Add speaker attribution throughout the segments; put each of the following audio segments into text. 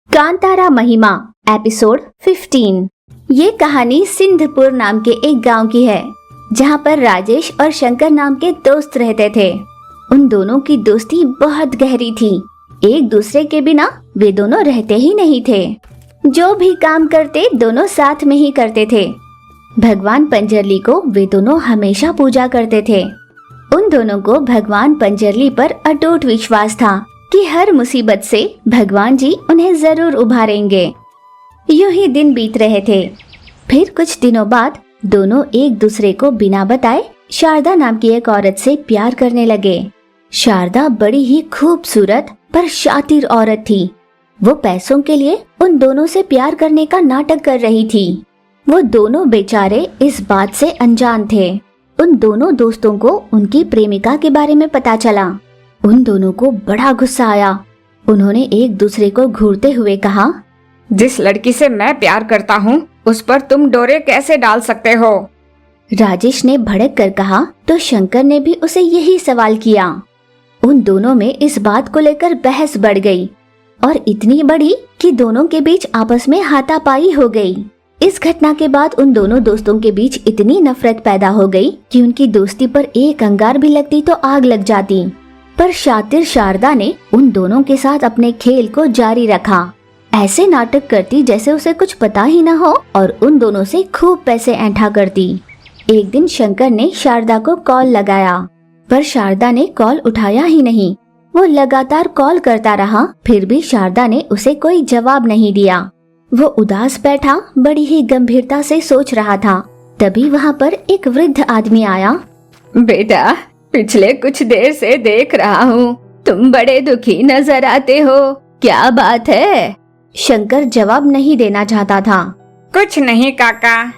Speaker 1: कांतारा महिमा एपिसोड 15। ये कहानी सिंधपुर नाम के एक गांव की है, जहां पर राजेश और शंकर नाम के दोस्त रहते थे। उन दोनों की दोस्ती बहुत गहरी थी। एक दूसरे के बिना वे दोनों रहते ही नहीं थे। जो भी काम करते दोनों साथ में ही करते थे। भगवान पंजरली को वे दोनों हमेशा पूजा करते थे। उन दोनों को भगवान पंजरली पर अटूट विश्वास था कि हर मुसीबत से भगवान जी उन्हें जरूर उभारेंगे। यूं ही दिन बीत रहे थे। फिर कुछ दिनों बाद दोनों एक दूसरे को बिना बताए शारदा नाम की एक औरत से प्यार करने लगे। शारदा बड़ी ही खूबसूरत पर शातिर औरत थी। वो पैसों के लिए उन दोनों से प्यार करने का नाटक कर रही थी। वो दोनों बेचारे इस बात से अनजान थे। उन दोनों दोस्तों को उनकी प्रेमिका के बारे में पता चला। उन दोनों को बड़ा गुस्सा आया। उन्होंने एक दूसरे को घूरते हुए कहा,
Speaker 2: जिस लड़की से मैं प्यार करता हूँ उस पर तुम डोरे कैसे डाल सकते हो?
Speaker 1: राजेश ने भड़क कर कहा तो शंकर ने भी उसे यही सवाल किया। उन दोनों में इस बात को लेकर बहस बढ़ गई और इतनी बड़ी कि दोनों के बीच आपस में हाथापाई हो गई। इस घटना के बाद उन दोनों दोस्तों के बीच इतनी नफरत पैदा हो गई कि उनकी दोस्ती पर एक अंगार भी लगती तो आग लग जाती। पर शातिर शारदा ने उन दोनों के साथ अपने खेल को जारी रखा। ऐसे नाटक करती जैसे उसे कुछ पता ही न हो और उन दोनों से खूब पैसे ऐंठा करती। एक दिन शंकर ने शारदा को कॉल लगाया, पर शारदा ने कॉल उठाया ही नहीं। वो लगातार कॉल करता रहा, फिर भी शारदा ने उसे कोई जवाब नहीं दिया। वो उदास बैठा बड़ी ही गंभीरता से सोच रहा था। तभी वहाँ पर एक वृद्ध आदमी आया।
Speaker 2: बेटा, पिछले कुछ देर से देख रहा हूँ तुम बड़े दुखी नजर आते हो, क्या बात है?
Speaker 1: शंकर जवाब नहीं देना चाहता था।
Speaker 2: कुछ नहीं काका,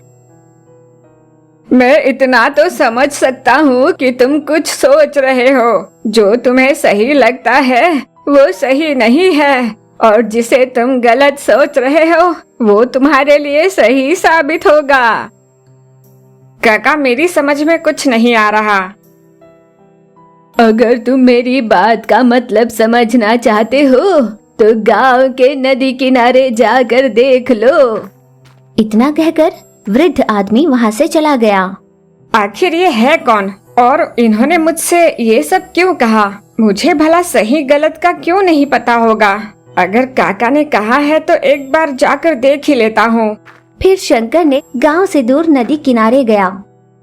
Speaker 2: मैं इतना तो समझ सकता हूँ कि तुम कुछ सोच रहे हो। जो तुम्हें सही लगता है वो सही नहीं है, और जिसे तुम गलत सोच रहे हो वो तुम्हारे लिए सही साबित होगा। काका, मेरी समझ में कुछ नहीं आ रहा।
Speaker 3: अगर तुम मेरी बात का मतलब समझना चाहते हो तो गांव के नदी किनारे जाकर देख लो।
Speaker 1: इतना कहकर वृद्ध आदमी वहाँ से चला गया।
Speaker 2: आखिर ये है कौन और इन्होंने मुझसे ये सब क्यों कहा? मुझे भला सही गलत का क्यों नहीं पता होगा? अगर काका ने कहा है तो एक बार जाकर देख ही लेता हूँ।
Speaker 1: फिर शंकर ने गांव से दूर नदी किनारे गया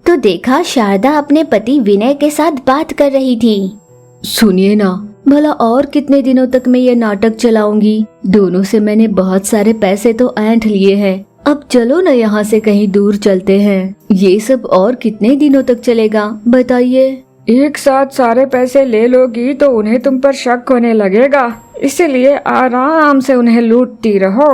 Speaker 1: तो देखा शारदा अपने पति विनय के साथ बात कर रही थी।
Speaker 3: सुनिए ना, भला और कितने दिनों तक मैं ये नाटक चलाऊंगी? दोनों से मैंने बहुत सारे पैसे तो ऐंठ लिए हैं। अब चलो ना यहाँ से कहीं दूर चलते हैं। ये सब और कितने दिनों तक चलेगा बताइए?
Speaker 2: एक साथ सारे पैसे ले लोगी तो उन्हें तुम पर शक होने लगेगा, इसलिए आराम से उन्हें लूटती रहो।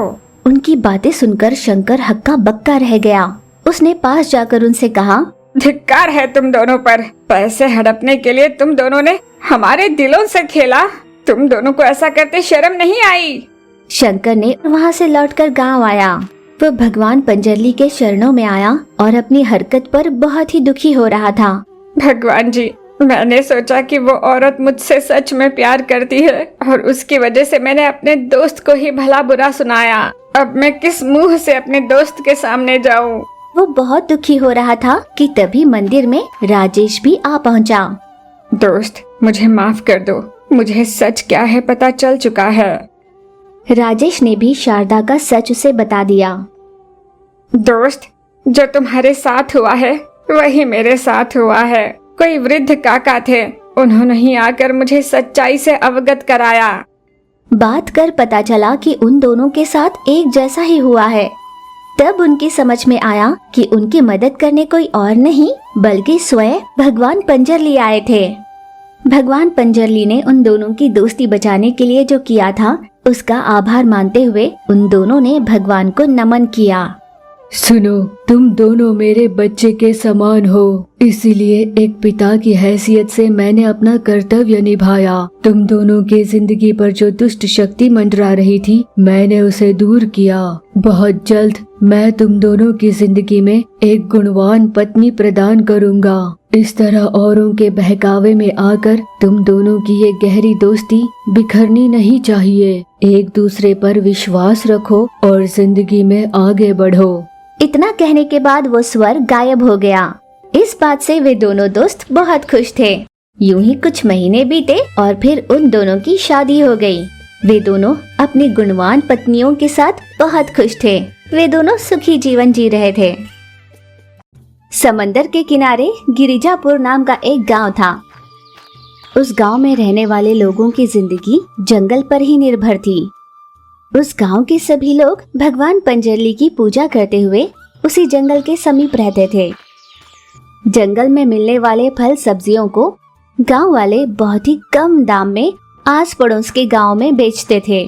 Speaker 1: उनकी बातें सुनकर शंकर हक्का बक्का रह गया। उसने पास जाकर उनसे कहा,
Speaker 2: धिक्कार है तुम दोनों पर। पैसे हड़पने के लिए तुम दोनों ने हमारे दिलों से खेला। तुम दोनों को ऐसा करते शर्म नहीं आई?
Speaker 1: शंकर ने वहाँ से लौटकर गांव आया। वो भगवान पंजरली के शरणों में आया और अपनी हरकत पर बहुत ही दुखी हो रहा था।
Speaker 2: भगवान जी, मैंने सोचा कि वो औरत मुझसे सच में प्यार करती है और उसकी वजह से मैंने अपने दोस्त को ही भला बुरा सुनाया। अब मैं किस मुंह से अपने दोस्त के सामने जाऊं?
Speaker 1: वो बहुत दुखी हो रहा था कि तभी मंदिर में राजेश भी आ पहुंचा।
Speaker 2: दोस्त, मुझे माफ कर दो। मुझे सच क्या है पता चल चुका है।
Speaker 1: राजेश ने भी शारदा का सच उसे बता दिया।
Speaker 2: दोस्त, जो तुम्हारे साथ हुआ है वही मेरे साथ हुआ है। कोई वृद्ध काका थे, उन्होंने ही आकर मुझे सच्चाई से अवगत कराया।
Speaker 1: बात कर पता चला कि उन दोनों के साथ एक जैसा ही हुआ है। तब उनकी समझ में आया कि उनकी मदद करने कोई और नहीं बल्कि स्वयं भगवान पंजरली आए थे। भगवान पंजरली ने उन दोनों की दोस्ती बचाने के लिए जो किया था उसका आभार मानते हुए उन दोनों ने भगवान को नमन किया।
Speaker 3: सुनो, तुम दोनों मेरे बच्चे के समान हो, इसीलिए एक पिता की हैसियत से मैंने अपना कर्तव्य निभाया। तुम दोनों की जिंदगी पर जो दुष्ट शक्ति मंडरा रही थी, मैंने उसे दूर किया। बहुत जल्द मैं तुम दोनों की जिंदगी में एक गुणवान पत्नी प्रदान करूंगा। इस तरह औरों के बहकावे में आकर तुम दोनों की ये गहरी दोस्ती बिखरनी नहीं चाहिए। एक दूसरे पर विश्वास रखो और जिंदगी में आगे बढ़ो।
Speaker 1: इतना कहने के बाद वो स्वर गायब हो गया। इस बात से वे दोनों दोस्त बहुत खुश थे। यूं ही कुछ महीने बीते और फिर उन दोनों की शादी हो गई। वे दोनों अपनी गुणवान पत्नियों के साथ बहुत खुश थे। वे दोनों सुखी जीवन जी रहे थे। समंदर के किनारे गिरिजापुर नाम का एक गांव था। उस गांव में रहने वाले लोगों की जिंदगी जंगल पर ही निर्भर थी। उस गांव के सभी लोग भगवान पंजरली की पूजा करते हुए उसी जंगल के समीप रहते थे। जंगल में मिलने वाले फल सब्जियों को गांव वाले बहुत ही कम दाम में आस पड़ोस के गांव में बेचते थे।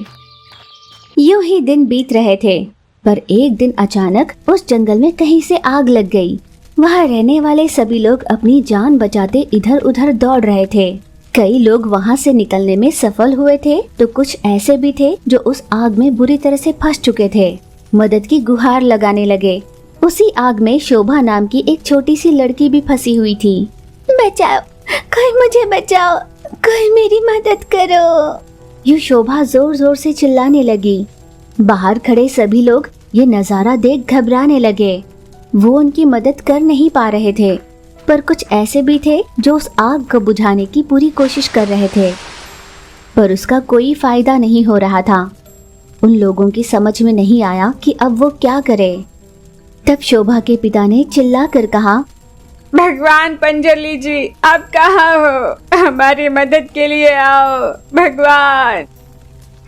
Speaker 1: यूं ही दिन बीत रहे थे, पर एक दिन अचानक उस जंगल में कहीं से आग लग गई। वहां रहने वाले सभी लोग अपनी जान बचाते इधर उधर दौड़ रहे थे। कई लोग वहां से निकलने में सफल हुए थे, तो कुछ ऐसे भी थे जो उस आग में बुरी तरह से फंस चुके थे। मदद की गुहार लगाने लगे। उसी आग में शोभा नाम की एक छोटी सी लड़की भी फंसी हुई थी। बचाओ, कोई मुझे बचाओ, कोई मेरी मदद करो। यूं शोभा जोर जोर से चिल्लाने लगी। बाहर खड़े सभी लोग ये नजारा देख घबराने लगे। वो उनकी मदद कर नहीं पा रहे थे, पर कुछ ऐसे भी थे जो उस आग को बुझाने की पूरी कोशिश कर रहे थे, पर उसका कोई फायदा नहीं हो रहा था। उन लोगों की समझ में नहीं आया कि अब वो क्या करे। तब शोभा के पिता ने चिल्ला कर कहा,
Speaker 2: भगवान पंजरली जी, आप कहाँ हो? हमारी मदद के लिए आओ भगवान।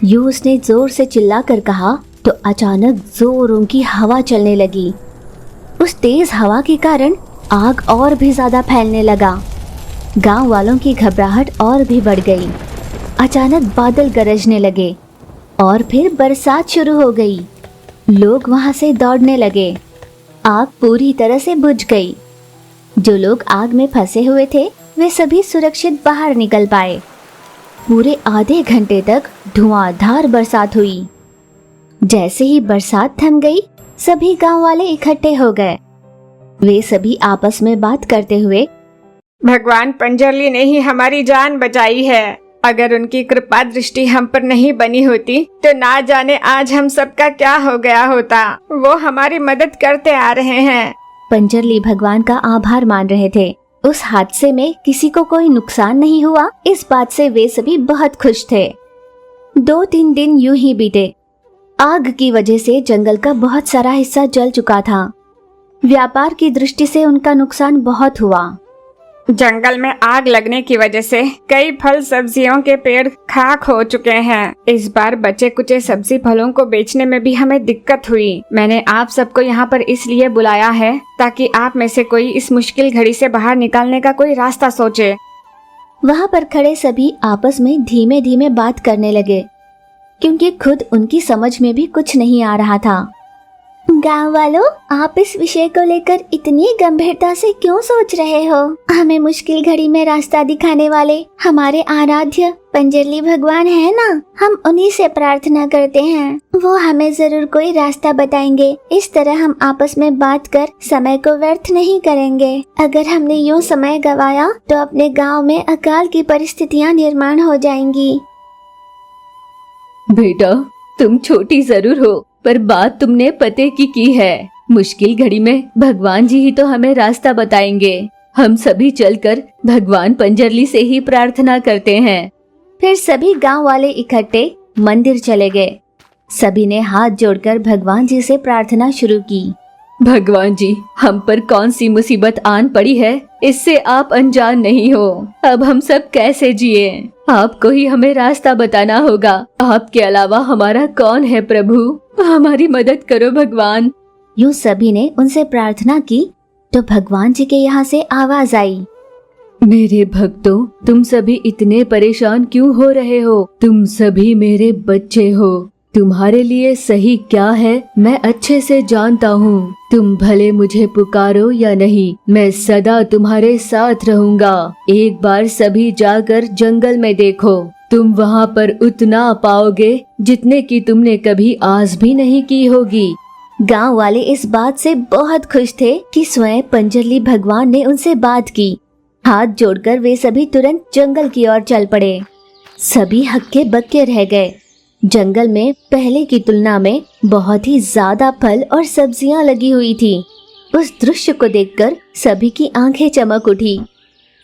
Speaker 1: यूं उसने जोर से चिल्ला कर कहा तो अचानक जोरों की हवा चलने लगी। उस तेज हवा के कारण आग और भी ज्यादा फैलने लगा। गांव वालों की घबराहट और भी बढ़ गई। अचानक बादल गरजने लगे और फिर बरसात शुरू हो गई। लोग वहां से दौड़ने लगे। आग पूरी तरह से बुझ गई। जो लोग आग में फंसे हुए थे वे सभी सुरक्षित बाहर निकल पाए। पूरे आधे घंटे तक धुआंधार बरसात हुई। जैसे ही बरसात थम गई, सभी गांव वाले इकट्ठे हो गए। वे सभी आपस में बात करते हुए,
Speaker 2: भगवान पंजरली ने ही हमारी जान बचाई है। अगर उनकी कृपा दृष्टि हम पर नहीं बनी होती तो ना जाने आज हम सबका क्या हो गया होता। वो हमारी मदद करते आ रहे हैं।
Speaker 1: पंजरली भगवान का आभार मान रहे थे। उस हादसे में किसी को कोई नुकसान नहीं हुआ, इस बात से वे सभी बहुत खुश थे। 2-3 दिन यूं ही बीते। आग की वजह से जंगल का बहुत सारा हिस्सा जल चुका था। व्यापार की दृष्टि से उनका नुकसान बहुत हुआ।
Speaker 2: जंगल में आग लगने की वजह से कई फल सब्जियों के पेड़ खाक हो चुके हैं। इस बार बचे कुचे सब्जी फलों को बेचने में भी हमें दिक्कत हुई। मैंने आप सबको यहाँ पर इसलिए बुलाया है ताकि आप में से कोई इस मुश्किल घड़ी से बाहर निकालने का कोई रास्ता सोचे।
Speaker 1: वहाँ पर खड़े सभी आपस में धीमे धीमे बात करने लगे, क्योंकि खुद उनकी समझ में भी कुछ नहीं आ रहा था। गांव वालों, आप इस विषय को लेकर इतनी गंभीरता से क्यों सोच रहे हो? हमें मुश्किल घड़ी में रास्ता दिखाने वाले हमारे आराध्य पंजरली भगवान है ना, हम उन्हीं से प्रार्थना करते हैं। वो हमें जरूर कोई रास्ता बताएंगे। इस तरह हम आपस में बात कर समय को व्यर्थ नहीं करेंगे। अगर हमने यूं समय गवाया तो अपने गांव में अकाल की परिस्थितियां निर्माण हो जाएंगी।
Speaker 3: बेटा, तुम छोटी जरूर हो, पर बात तुमने पते की है। मुश्किल घड़ी में भगवान जी ही तो हमें रास्ता बताएंगे। हम सभी चलकर भगवान पंजरली से ही प्रार्थना करते हैं।
Speaker 1: फिर सभी गांव वाले इकट्ठे मंदिर चले गए। सभी ने हाथ जोड़कर भगवान जी से प्रार्थना शुरू की।
Speaker 3: भगवान जी, हम पर कौन सी मुसीबत आन पड़ी है, इससे आप अनजान नहीं हो। अब हम सब कैसे जिए? आपको ही हमें रास्ता बताना होगा। आपके अलावा हमारा कौन है प्रभु? हमारी मदद करो भगवान।
Speaker 1: यूं सभी ने उनसे प्रार्थना की तो भगवान जी के यहाँ से आवाज आई,
Speaker 3: मेरे भक्तों, तुम सभी इतने परेशान क्यों हो रहे हो? तुम सभी मेरे बच्चे हो। तुम्हारे लिए सही क्या है मैं अच्छे से जानता हूँ। तुम भले मुझे पुकारो या नहीं, मैं सदा तुम्हारे साथ रहूँगा। एक बार सभी जाकर जंगल में देखो, तुम वहाँ पर उतना पाओगे जितने की तुमने कभी आस भी नहीं की होगी।
Speaker 1: गांव वाले इस बात से बहुत खुश थे कि स्वयं पंजरली भगवान ने उनसे बात की। हाथ जोड़कर वे सभी तुरंत जंगल की ओर चल पड़े। सभी हक्के बक्के रह गए। जंगल में पहले की तुलना में बहुत ही ज्यादा फल और सब्जियां लगी हुई थी। उस दृश्य को देखकर सभी की आंखें चमक उठी।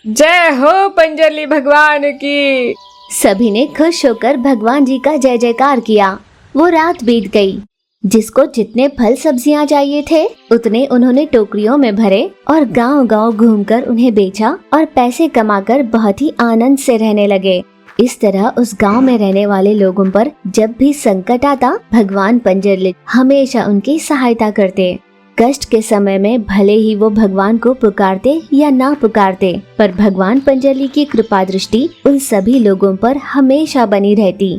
Speaker 2: जय हो पंजरली भगवान की।
Speaker 1: सभी ने खुश होकर भगवान जी का जय जयकार किया। वो रात बीत गई। जिसको जितने फल सब्जियां चाहिए थे उतने उन्होंने टोकरियों में भरे और गांव-गांव घूमकर उन्हें बेचा और पैसे कमाकर बहुत ही आनंद से रहने लगे। इस तरह उस गांव में रहने वाले लोगों पर जब भी संकट आता भगवान पंजरली हमेशा उनकी सहायता करते। कष्ट के समय में भले ही वो भगवान को पुकारते या ना पुकारते, पर भगवान पंजरली की कृपा दृष्टि उन सभी लोगों पर हमेशा बनी रहती।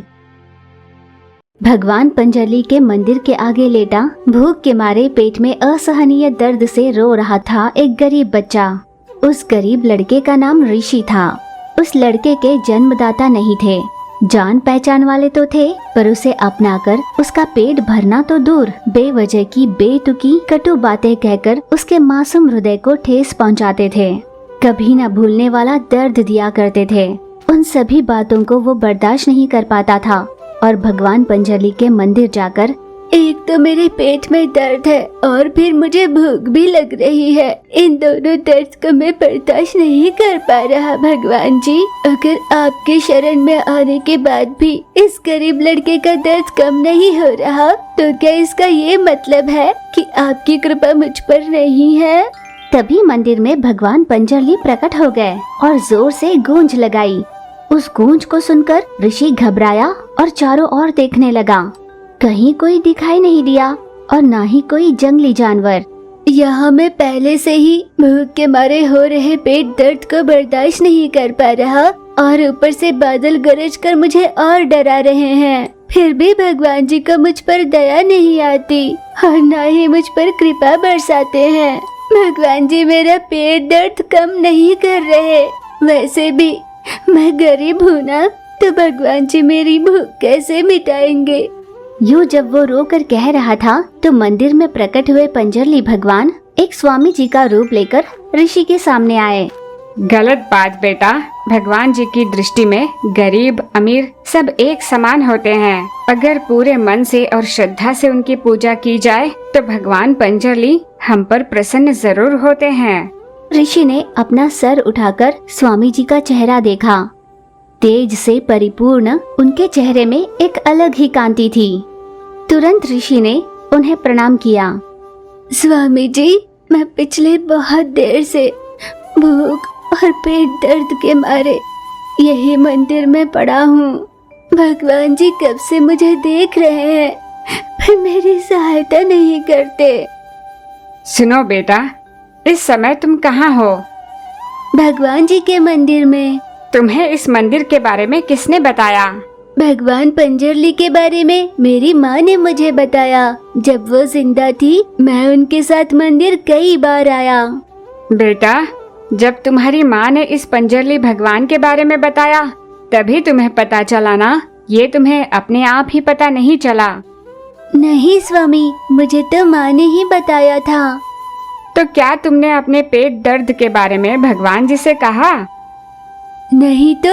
Speaker 1: भगवान पंजरली के मंदिर के आगे लेटा भूख के मारे पेट में असहनीय दर्द से रो रहा था एक गरीब बच्चा। उस गरीब लड़के का नाम ऋषि था। उस लड़के के जन्मदाता नहीं थे, जान पहचान वाले तो थे, पर उसे अपनाकर उसका पेट भरना तो दूर बेवजह की बेतुकी कटु बातें कहकर उसके मासूम हृदय को ठेस पहुंचाते थे। कभी न भूलने वाला दर्द दिया करते थे। उन सभी बातों को वो बर्दाश्त नहीं कर पाता था और भगवान पंजरली के मंदिर जाकर एक तो मेरे पेट में दर्द है और फिर मुझे भूख भी लग रही है। इन दोनों दर्द को मैं बर्दाश्त नहीं कर पा रहा भगवान जी। अगर आपके शरण में आने के बाद भी इस गरीब लड़के का दर्द कम नहीं हो रहा तो क्या इसका ये मतलब है कि आपकी कृपा मुझ पर नहीं है? तभी मंदिर में भगवान पंजरली प्रकट हो गए और जोर से गूंज लगाई। उस गूंज को सुनकर ऋषि घबराया और चारों ओर देखने लगा। कहीं कोई दिखाई नहीं दिया और ना ही कोई जंगली जानवर। यहाँ मैं पहले से ही भूख के मारे हो रहे पेट दर्द को बर्दाश्त नहीं कर पा रहा और ऊपर से बादल गरज कर मुझे और डरा रहे हैं। फिर भी भगवान जी को मुझ पर दया नहीं आती और ना ही मुझ पर कृपा बरसाते हैं। भगवान जी मेरा पेट दर्द कम नहीं कर रहे। वैसे भी मैं गरीब हूँ ना, तो भगवान जी मेरी भूख कैसे मिटाएंगे? यूं जब वो रोकर कह रहा था तो मंदिर में प्रकट हुए पंजरली भगवान एक स्वामी जी का रूप लेकर ऋषि के सामने आए।
Speaker 2: गलत बात बेटा, भगवान जी की दृष्टि में गरीब अमीर सब एक समान होते हैं। अगर पूरे मन से और श्रद्धा से उनकी पूजा की जाए तो भगवान पंजरली हम पर प्रसन्न जरूर होते हैं।
Speaker 1: ऋषि ने अपना सर उठाकर स्वामी जी का चेहरा देखा। तेज से परिपूर्ण उनके चेहरे में एक अलग ही कांति थी। तुरंत ऋषि ने उन्हें प्रणाम किया। स्वामी जी, मैं पिछले बहुत देर से भूख और पेट दर्द के मारे यही मंदिर में पड़ा हूँ। भगवान जी कब से मुझे देख रहे हैं पर मेरी सहायता नहीं करते।
Speaker 2: सुनो बेटा, इस समय तुम कहाँ हो?
Speaker 1: भगवान जी के मंदिर में।
Speaker 2: तुम्हें इस मंदिर के बारे में किसने बताया?
Speaker 1: भगवान पंजरली के बारे में मेरी माँ ने मुझे बताया। जब वो जिंदा थी मैं उनके साथ मंदिर कई बार आया।
Speaker 2: बेटा, जब तुम्हारी माँ ने इस पंजरली भगवान के बारे में बताया तभी तुम्हें पता चला ना? ये तुम्हें अपने आप ही पता नहीं चला?
Speaker 1: नहीं स्वामी, मुझे तो माँ ने ही बताया था।
Speaker 2: तो क्या तुमने अपने पेट दर्द के बारे में भगवान जी से कहा?
Speaker 1: नहीं तो,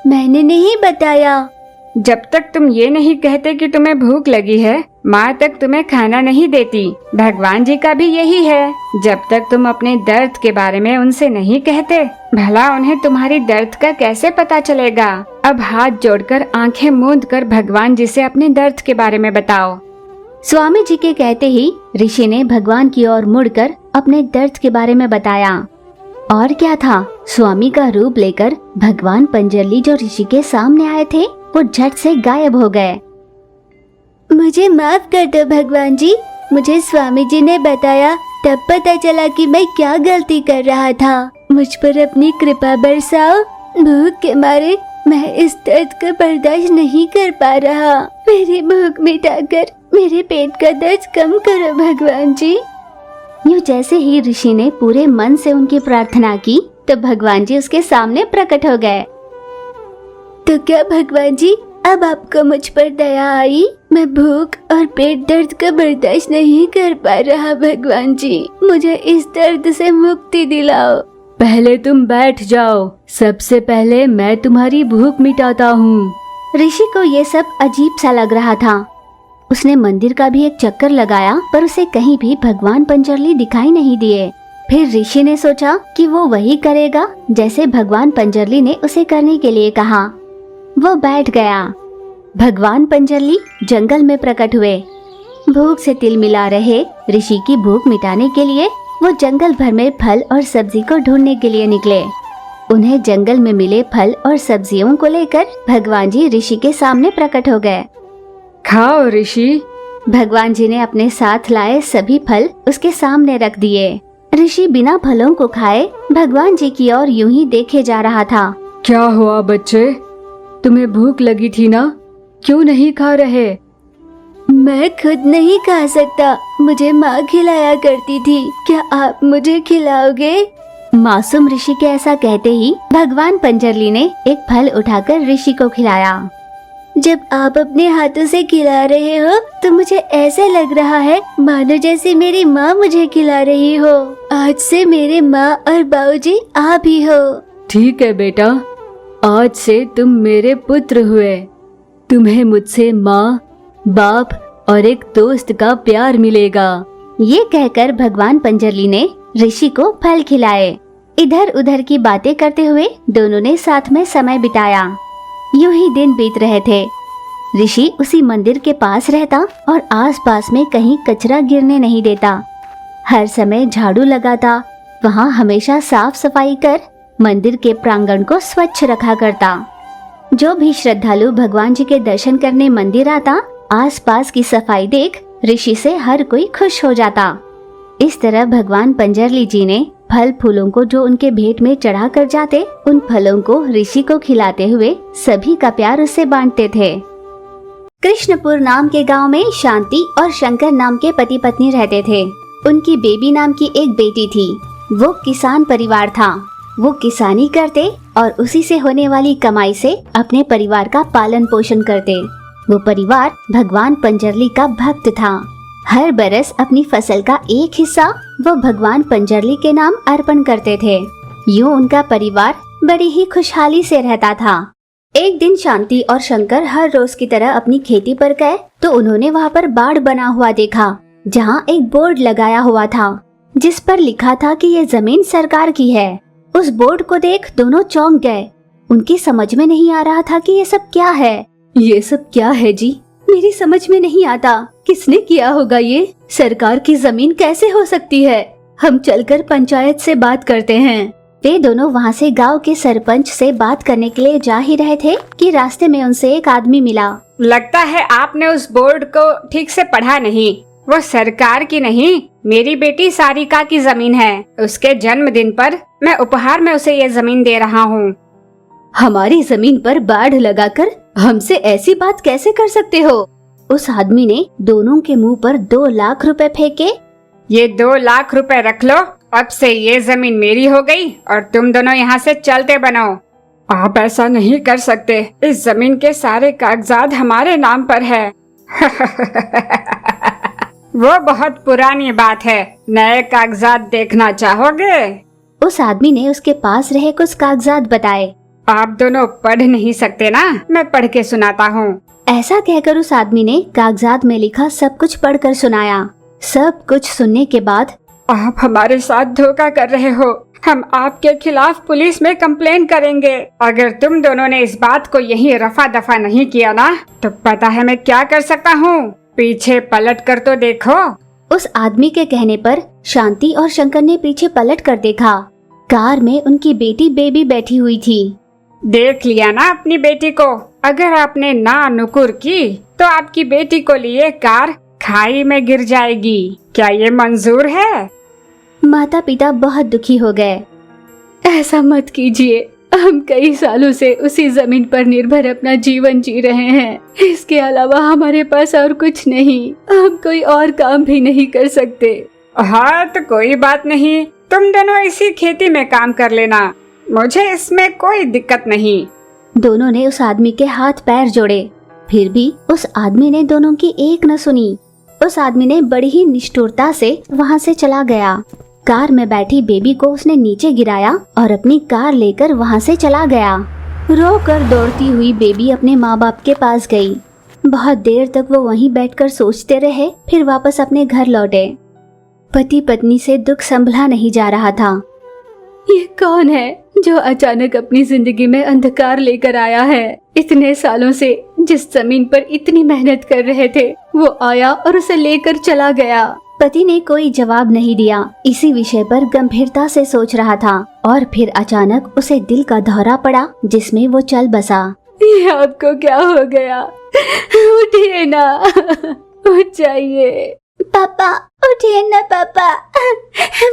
Speaker 1: मैंने नहीं बताया।
Speaker 2: जब तक तुम ये नहीं कहते कि तुम्हें भूख लगी है, माँ तक तुम्हें खाना नहीं देती। भगवान जी का भी यही है। जब तक तुम अपने दर्द के बारे में उनसे नहीं कहते, भला उन्हें तुम्हारी दर्द का कैसे पता चलेगा? अब हाथ जोड़कर आंखें मूंद कर भगवान जी से अपने दर्द के बारे में बताओ।
Speaker 1: स्वामी जी के कहते ही ऋषि ने भगवान की ओर मुड़कर अपने दर्द के बारे में बताया। और क्या था, स्वामी का रूप लेकर भगवान पंजरली जो ऋषि के सामने आए थे वो झट से गायब हो गए। मुझे माफ कर दो भगवान जी, मुझे स्वामी जी ने बताया तब पता चला कि मैं क्या गलती कर रहा था। मुझ पर अपनी कृपा बरसाओ। भूख के मारे मैं इस दर्द को बर्दाश्त नहीं कर पा रहा। मेरी भूख मिटाकर मेरे पेट का दर्द कम करो भगवान जी। यूं जैसे ही ऋषि ने पूरे मन से उनकी प्रार्थना की तो भगवान जी उसके सामने प्रकट हो गए। तो क्या भगवान जी, अब आपको मुझ पर दया आई? मैं भूख और पेट दर्द का बर्दाश्त नहीं कर पा रहा भगवान जी, मुझे इस दर्द से मुक्ति दिलाओ।
Speaker 3: पहले तुम बैठ जाओ, सबसे पहले मैं तुम्हारी भूख मिटाता हूँ।
Speaker 1: ऋषि को ये सब अजीब सा लग रहा था। उसने मंदिर का भी एक चक्कर लगाया पर उसे कहीं भी भगवान पंजरली दिखाई नहीं दिए। फिर ऋषि ने सोचा कि वो वही करेगा जैसे भगवान पंजरली ने उसे करने के लिए कहा। वो बैठ गया। भगवान पंजरली जंगल में प्रकट हुए। भूख से तिलमिला रहे ऋषि की भूख मिटाने के लिए वो जंगल भर में फल और सब्जी को ढूंढने के लिए निकले। उन्हें जंगल में मिले फल और सब्जियों को लेकर भगवान जी ऋषि के सामने प्रकट हो गए।
Speaker 2: खाओ ऋषि।
Speaker 1: भगवान जी ने अपने साथ लाए सभी फल उसके सामने रख दिए। ऋषि बिना फलों को खाए भगवान जी की ओर यूं ही देखे जा रहा था।
Speaker 3: क्या हुआ बच्चे, तुम्हें भूख लगी थी ना, क्यों नहीं खा रहे?
Speaker 1: मैं खुद नहीं खा सकता, मुझे माँ खिलाया करती थी, क्या आप मुझे खिलाओगे? मासूम ऋषि के ऐसा कहते ही भगवान पंजरली ने एक फल उठाकर ऋषि को खिलाया। जब आप अपने हाथों से खिला रहे हो तो मुझे ऐसा लग रहा है मानो जैसे मेरी माँ मुझे खिला रही हो। आज से मेरे माँ और बाबूजी आप ही हो।
Speaker 3: ठीक है बेटा, आज से तुम मेरे पुत्र हुए। तुम्हें मुझसे माँ, बाप और एक दोस्त का प्यार मिलेगा।
Speaker 1: ये कहकर भगवान पंजरली ने ऋषि को फल खिलाए। इधर उधर की बातें करते हुए दोनों ने साथ में समय बिताया। यूं ही दिन बीत रहे थे। ऋषि उसी मंदिर के पास रहता और आसपास में कहीं कचरा गिरने नहीं देता। हर समय झाड़ू लगाता, वहाँ हमेशा साफ सफाई कर मंदिर के प्रांगण को स्वच्छ रखा करता। जो भी श्रद्धालु भगवान जी के दर्शन करने मंदिर आता, आसपास की सफाई देख ऋषि से हर कोई खुश हो जाता। इस तरह भगवान पंजरली जी ने फल फूलों को जो उनके भेंट में चढ़ा कर जाते, उन फलों को ऋषि को खिलाते हुए सभी का प्यार उससे बांटते थे। कृष्णपुर नाम के गांव में शांति और शंकर नाम के पति पत्नी रहते थे। उनकी बेबी नाम की एक बेटी थी। वो किसान परिवार था। वो किसानी करते और उसी से होने वाली कमाई से अपने परिवार का पालन पोषण करते। वो परिवार भगवान पंजरली का भक्त था। हर बरस अपनी फसल का एक हिस्सा वो भगवान पंजरली के नाम अर्पण करते थे। यूं उनका परिवार बड़ी ही खुशहाली से रहता था। एक दिन शांति और शंकर हर रोज की तरह अपनी खेती पर गए तो उन्होंने वहाँ पर बाड़ बना हुआ देखा, जहाँ एक बोर्ड लगाया हुआ था जिस पर लिखा था कि ये जमीन सरकार की है। उस बोर्ड को देख दोनों चौंक गए। उनकी समझ में नहीं आ रहा था कि ये सब क्या है।
Speaker 3: ये सब क्या है जी?
Speaker 1: मेरी समझ में नहीं आता,
Speaker 3: किसने किया होगा ये? सरकार की जमीन कैसे हो सकती है? हम चलकर पंचायत से बात करते हैं।
Speaker 1: वे दोनों वहाँ से गांव के सरपंच से बात करने के लिए जा ही रहे थे कि रास्ते में उनसे एक आदमी मिला।
Speaker 2: लगता है आपने उस बोर्ड को ठीक से पढ़ा नहीं। वो सरकार की नहीं, मेरी बेटी सारिका की जमीन है। उसके जन्मदिन पर मैं उपहार में उसे ये जमीन दे रहा हूँ।
Speaker 3: हमारी जमीन पर बाढ़ लगाकर हमसे ऐसी बात कैसे कर सकते हो?
Speaker 1: उस आदमी ने दोनों के मुंह पर 2 लाख रुपए फेंके।
Speaker 2: ये 2 लाख रुपए रख लो, अब से ये जमीन मेरी हो गई और तुम दोनों यहाँ से चलते बनो। आप ऐसा नहीं कर सकते, इस जमीन के सारे कागजात हमारे नाम पर है। वो बहुत पुरानी बात है, नए कागजात देखना चाहोगे?
Speaker 1: उस आदमी ने उसके पास रहे कुछ कागजात बताए।
Speaker 2: आप दोनों पढ़ नहीं सकते ना, मैं पढ़ के सुनाता हूँ।
Speaker 1: ऐसा कहकर उस आदमी ने कागजात में लिखा सब कुछ पढ़कर सुनाया। सब कुछ सुनने के बाद,
Speaker 2: आप हमारे साथ धोखा कर रहे हो, हम आपके खिलाफ पुलिस में कंप्लेन करेंगे। अगर तुम दोनों ने इस बात को यहीं रफा दफा नहीं किया ना, तो पता है मैं क्या कर सकता हूँ। पीछे पलट कर तो देखो।
Speaker 1: उस आदमी के कहने पर शांति और शंकर ने पीछे पलट कर देखा। कार में उनकी बेटी बेबी बैठी हुई थी।
Speaker 2: देख लिया ना अपनी बेटी को? अगर आपने ना नुकुर की तो आपकी बेटी को लिए कार खाई में गिर जाएगी। क्या ये मंजूर है?
Speaker 1: माता पिता बहुत दुखी हो गए।
Speaker 3: ऐसा मत कीजिए, हम कई सालों से उसी जमीन पर निर्भर अपना जीवन जी रहे हैं। इसके अलावा हमारे पास और कुछ नहीं। हम कोई और काम भी नहीं कर सकते।
Speaker 2: हाँ तो कोई बात नहीं, तुम दोनों इसी खेती में काम कर लेना, मुझे इसमें कोई दिक्कत नहीं।
Speaker 1: दोनों ने उस आदमी के हाथ पैर जोड़े, फिर भी उस आदमी ने दोनों की एक न सुनी। उस आदमी ने बड़ी ही निष्ठुरता से वहाँ से चला गया। कार में बैठी बेबी को उसने नीचे गिराया और अपनी कार लेकर वहाँ से चला गया। रोकर दौड़ती हुई बेबी अपने माँ बाप के पास गई। बहुत देर तक वो वहीं बैठकर सोचते रहे, फिर वापस अपने घर लौटे। पति पत्नी से दुख संभला नहीं जा रहा था।
Speaker 3: ये कौन है जो अचानक अपनी जिंदगी में अंधकार लेकर आया है? इतने सालों से जिस जमीन पर इतनी मेहनत कर रहे थे, वो आया और उसे लेकर चला गया।
Speaker 1: पति ने कोई जवाब नहीं दिया। इसी विषय पर गंभीरता से सोच रहा था और फिर अचानक उसे दिल का दौरा पड़ा, जिसमें वो चल बसा।
Speaker 3: ये आपको क्या हो गया? उठिए ना, उठ जाइए।
Speaker 1: पापा उठिए ना पापा,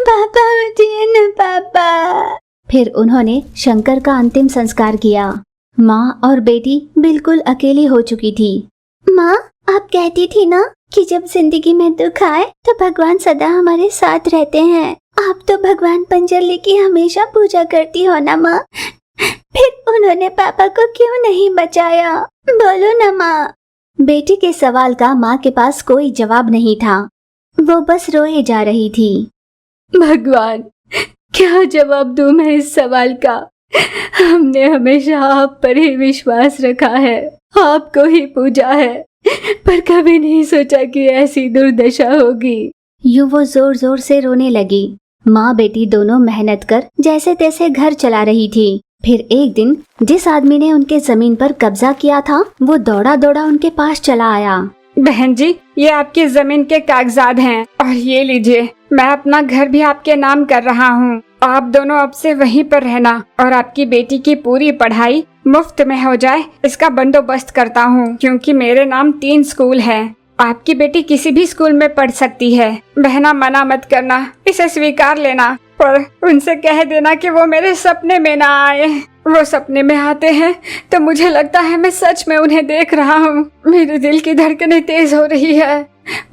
Speaker 1: पापा उठिए ना पापा। फिर उन्होंने शंकर का अंतिम संस्कार किया। माँ और बेटी बिल्कुल अकेली हो चुकी थी। माँ, आप कहती थी ना कि जब जिंदगी में दुख आए तो भगवान सदा हमारे साथ रहते हैं। आप तो भगवान पंजरली की हमेशा पूजा करती हो ना माँ, फिर उन्होंने पापा को क्यों नहीं बचाया? बोलो ना माँ। बेटी के सवाल का माँ के पास कोई जवाब नहीं था। वो बस रोए जा रही थी।
Speaker 3: भगवान, क्या जवाब दूं मैं इस सवाल का? हमने हमेशा आप पर ही विश्वास रखा है, आपको ही पूजा है, पर कभी नहीं सोचा कि ऐसी दुर्दशा होगी।
Speaker 1: यूं वो जोर जोर से रोने लगी। माँ बेटी दोनों मेहनत कर जैसे तैसे घर चला रही थी। फिर एक दिन जिस आदमी ने उनके जमीन पर कब्जा किया था, वो दौड़ा दौड़ा उनके पास चला आया।
Speaker 2: बहन जी, ये आपकी जमीन के कागजात हैं और ये लीजिए, मैं अपना घर भी आपके नाम कर रहा हूँ। आप दोनों अब से वहीं पर रहना और आपकी बेटी की पूरी पढ़ाई मुफ्त में हो जाए, इसका बंदोबस्त करता हूँ, क्योंकि मेरे नाम 3 स्कूल हैं। आपकी बेटी किसी भी स्कूल में पढ़ सकती है। बहना मना मत करना, इसे स्वीकार लेना, पर उनसे कह देना कि वो मेरे सपने में ना आए। वो सपने में आते हैं तो मुझे लगता है मैं सच में उन्हें देख रहा हूँ। मेरे दिल की धड़कनें तेज हो रही है।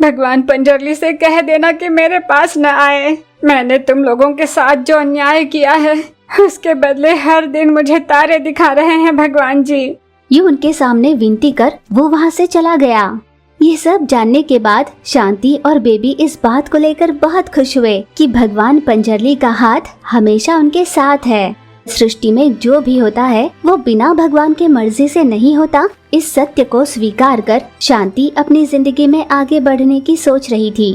Speaker 2: भगवान पंजरली से कह देना कि मेरे पास न आए। मैंने तुम लोगों के साथ जो अन्याय किया है, उसके बदले हर दिन मुझे तारे दिखा रहे हैं भगवान जी।
Speaker 1: ये उनके सामने विनती कर वो वहाँ से चला गया। ये सब जानने के बाद शांति और बेबी इस बात को लेकर बहुत खुश हुए कि भगवान पंजरली का हाथ हमेशा उनके साथ है। सृष्टि में जो भी होता है वो बिना भगवान के मर्जी से नहीं होता। इस सत्य को स्वीकार कर शांति अपनी जिंदगी में आगे बढ़ने की सोच रही थी।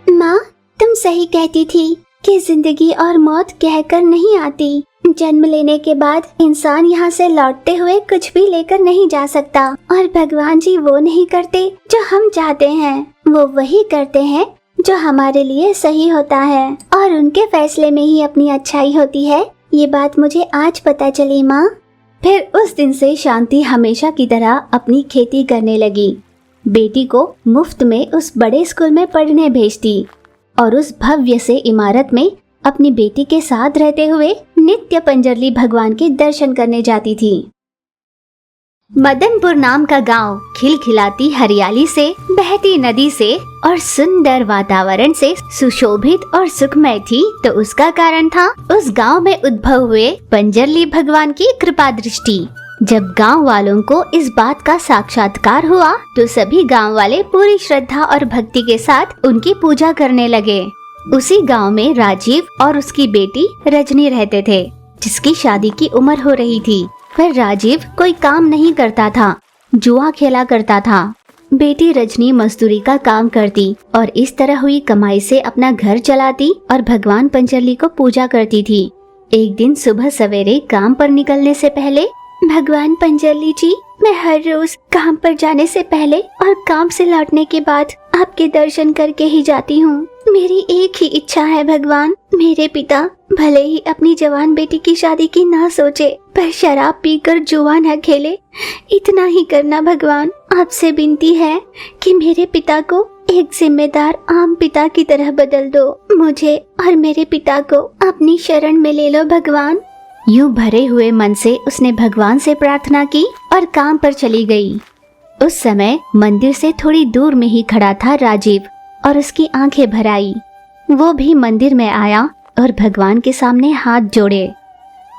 Speaker 1: माँ, तुम सही कहती थी कि जिंदगी और मौत कहकर नहीं आती। जन्म लेने के बाद इंसान यहाँ से लौटते हुए कुछ भी लेकर नहीं जा सकता, और भगवान जी वो नहीं करते जो हम चाहते हैं, वो वही करते हैं जो हमारे लिए सही होता है, और उनके फैसले में ही अपनी अच्छाई होती है। ये बात मुझे आज पता चली माँ। फिर उस दिन से शांति हमेशा की तरह अपनी खेती करने लगी। बेटी को मुफ्त में उस बड़े स्कूल में पढ़ने भेजती और उस भव्य से इमारत में अपनी बेटी के साथ रहते हुए नित्य पंजरली भगवान के दर्शन करने जाती थी। मदनपुर नाम का गांव खिलखिलाती हरियाली से, बहती नदी से और सुंदर वातावरण से सुशोभित और सुखमय थी, तो उसका कारण था उस गांव में उद्भव हुए पंजरली भगवान की कृपा दृष्टि। जब गांव वालों को इस बात का साक्षात्कार हुआ तो सभी गांव वाले पूरी श्रद्धा और भक्ति के साथ उनकी पूजा करने लगे। उसी गांव में राजीव और उसकी बेटी रजनी रहते थे, जिसकी शादी की उम्र हो रही थी। पर राजीव कोई काम नहीं करता था, जुआ खेला करता था। बेटी रजनी मजदूरी का काम करती और इस तरह हुई कमाई से अपना घर चलाती और भगवान पंजरली को पूजा करती थी। एक दिन सुबह सवेरे काम पर निकलने से पहले, भगवान पंजरली जी, मैं हर रोज काम पर जाने से पहले और काम से लौटने के बाद आपके दर्शन करके ही जाती हूँ। मेरी एक ही इच्छा है भगवान, मेरे पिता भले ही अपनी जवान बेटी की शादी की ना सोचे, पर शराब पीकर जुआ न खेले, इतना ही करना भगवान। आपसे विनती है कि मेरे पिता को एक जिम्मेदार आम पिता की तरह बदल दो। मुझे और मेरे पिता को अपनी शरण में ले लो भगवान। यूं भरे हुए मन से उसने भगवान से प्रार्थना की और काम पर चली गई। उस समय मंदिर से थोड़ी दूर में ही खड़ा था राजीव और उसकी आंखें भर आई। वो भी मंदिर में आया और भगवान के सामने हाथ जोड़े।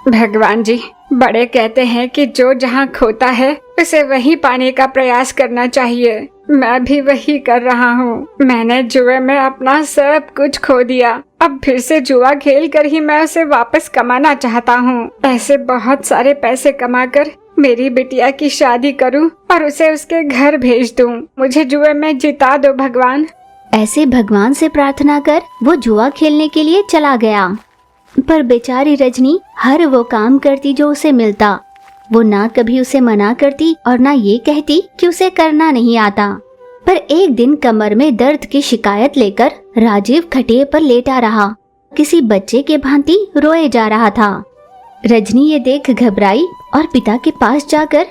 Speaker 2: भगवान जी, बड़े कहते हैं कि जो जहाँ खोता है उसे वही पाने का प्रयास करना चाहिए। मैं भी वही कर रहा हूँ। मैंने जुए में अपना सब कुछ खो दिया। अब फिर से जुआ खेल कर ही मैं उसे वापस कमाना चाहता हूँ। ऐसे बहुत सारे पैसे कमाकर मेरी बिटिया की शादी करूँ और उसे उसके घर भेज दूँ। मुझे जुए में जिता दो भगवान।
Speaker 1: ऐसे भगवान से प्रार्थना कर वो जुआ खेलने के लिए चला गया। पर बेचारी रजनी हर वो काम करती जो उसे मिलता। वो ना कभी उसे मना करती और ना ये कहती कि उसे करना नहीं आता। पर एक दिन कमर में दर्द की शिकायत लेकर राजीव खटिए पर लेटा रहा, किसी बच्चे के भांति रोए जा रहा था। रजनी ये देख घबराई और पिता के पास जाकर,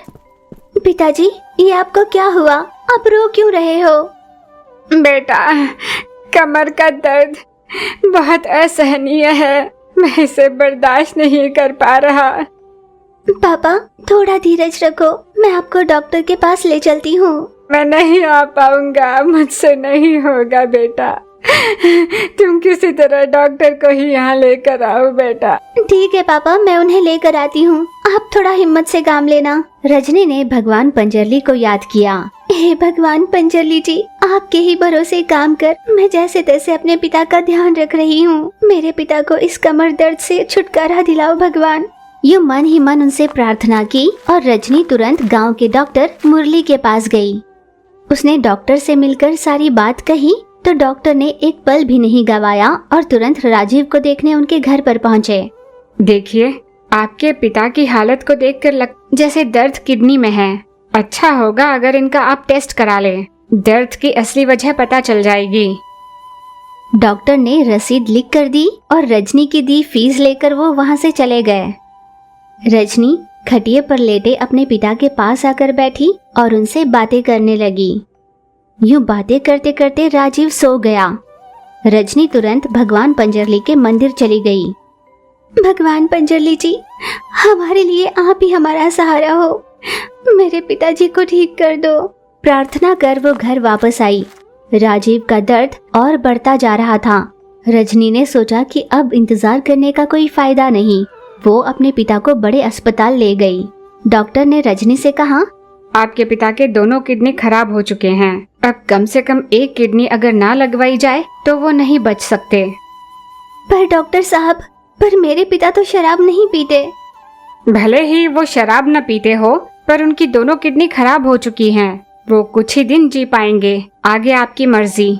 Speaker 1: पिताजी, ये आपको क्या हुआ? आप रो क्यों रहे हो?
Speaker 2: बेटा, कमर का दर्द बहुत असहनीय है। मैं इसे बर्दाश्त नहीं कर पा रहा।
Speaker 1: पापा, थोड़ा धीरज रखो, मैं आपको डॉक्टर के पास ले चलती हूँ।
Speaker 2: मैं नहीं आ पाऊंगा, मुझसे नहीं होगा बेटा। तुम किसी तरह डॉक्टर को ही यहाँ लेकर आओ बेटा।
Speaker 1: ठीक है पापा, मैं उन्हें लेकर आती हूँ। आप थोड़ा हिम्मत से काम लेना। रजनी ने भगवान पंजरली को याद किया। हे भगवान पंजरली जी, आपके ही भरोसे काम कर मैं जैसे तैसे अपने पिता का ध्यान रख रही हूँ। मेरे पिता को इस कमर दर्द से छुटकारा दिलाओ भगवान। यूं मन ही मन उनसे प्रार्थना की और रजनी तुरंत गांव के डॉक्टर मुरली के पास गई। उसने डॉक्टर से मिलकर सारी बात कही तो डॉक्टर ने एक पल भी नहीं गवाया और तुरंत राजीव को देखने उनके घर पर पहुंचे।
Speaker 2: देखिए, आपके पिता की हालत को देखकर जैसे दर्द किडनी में है। अच्छा होगा अगर इनका आप टेस्ट करा लें। दर्द की असली वजह पता चल जाएगी।
Speaker 1: डॉक्टर ने रसीद लिख कर दी और रजनी की दी फीस लेकर वो वहां से चले गए। रजनी खटिए पर लेटे अपने पिता के पास आकर बैठी और उनसे बातें करने लगी। यूं बातें करते करते राजीव सो गया। रजनी तुरंत भगवान पंजरली के मंदिर चली गई। भगवान पंजरली जी, हमारे लिए आप ही हमारा सहारा हो। मेरे पिताजी को ठीक कर दो। प्रार्थना कर वो घर वापस आई। राजीव का दर्द और बढ़ता जा रहा था। रजनी ने सोचा कि अब इंतजार करने का कोई फायदा नहीं। वो अपने पिता को बड़े अस्पताल ले गई। डॉक्टर ने रजनी से कहा,
Speaker 2: आपके पिता के दोनों किडनी खराब हो चुके हैं। अब कम से कम एक किडनी अगर ना लगवाई जाए तो वो नहीं बच सकते।
Speaker 1: पर डॉक्टर साहब, पर मेरे पिता तो शराब नहीं पीते।
Speaker 2: भले ही वो शराब न पीते हो, पर उनकी दोनों किडनी खराब हो चुकी हैं। वो कुछ ही दिन जी पाएंगे। आगे आपकी मर्जी।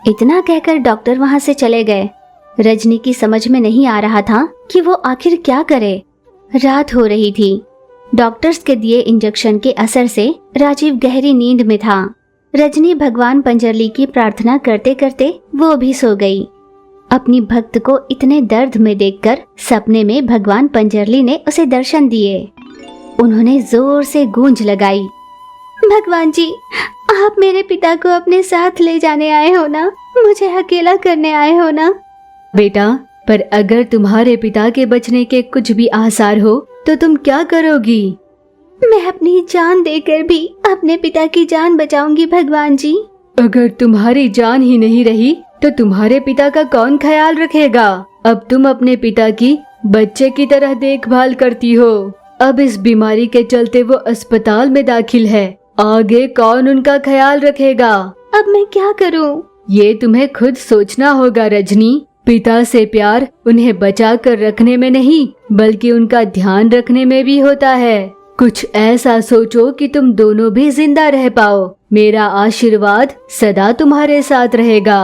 Speaker 1: इतना कहकर डॉक्टर वहां से चले गए। रजनी की समझ में नहीं आ रहा था कि वो आखिर क्या करे। रात हो रही थी। डॉक्टर्स के दिए इंजेक्शन के असर से राजीव गहरी नींद में था। रजनी भगवान पंजरली की प्रार्थना करते करते वो भी सो गई। अपनी भक्त को इतने दर्द में देखकर सपने में भगवान पंजरली ने उसे दर्शन दिए। उन्होंने जोर से गूंज लगाई, भगवान जी, आप मेरे पिता को अपने साथ ले जाने आए हो ना? मुझे अकेला करने आए हो ना?
Speaker 3: बेटा, पर अगर तुम्हारे पिता के बचने के कुछ भी आसार हो तो तुम क्या करोगी?
Speaker 1: मैं अपनी जान देकर भी अपने पिता की जान बचाऊंगी भगवान जी।
Speaker 3: अगर तुम्हारी जान ही नहीं रही तो तुम्हारे पिता का कौन ख्याल रखेगा? अब तुम अपने पिता की बच्चे की तरह देखभाल करती हो। अब इस बीमारी के चलते वो अस्पताल में दाखिल है। आगे कौन उनका ख्याल रखेगा?
Speaker 1: अब मैं क्या करूं?
Speaker 3: ये तुम्हें खुद सोचना होगा रजनी। पिता से प्यार उन्हें बचा कर रखने में नहीं, बल्कि उनका ध्यान रखने में भी होता है। कुछ ऐसा सोचो कि तुम दोनों भी जिंदा रह पाओ। मेरा आशीर्वाद सदा तुम्हारे साथ रहेगा।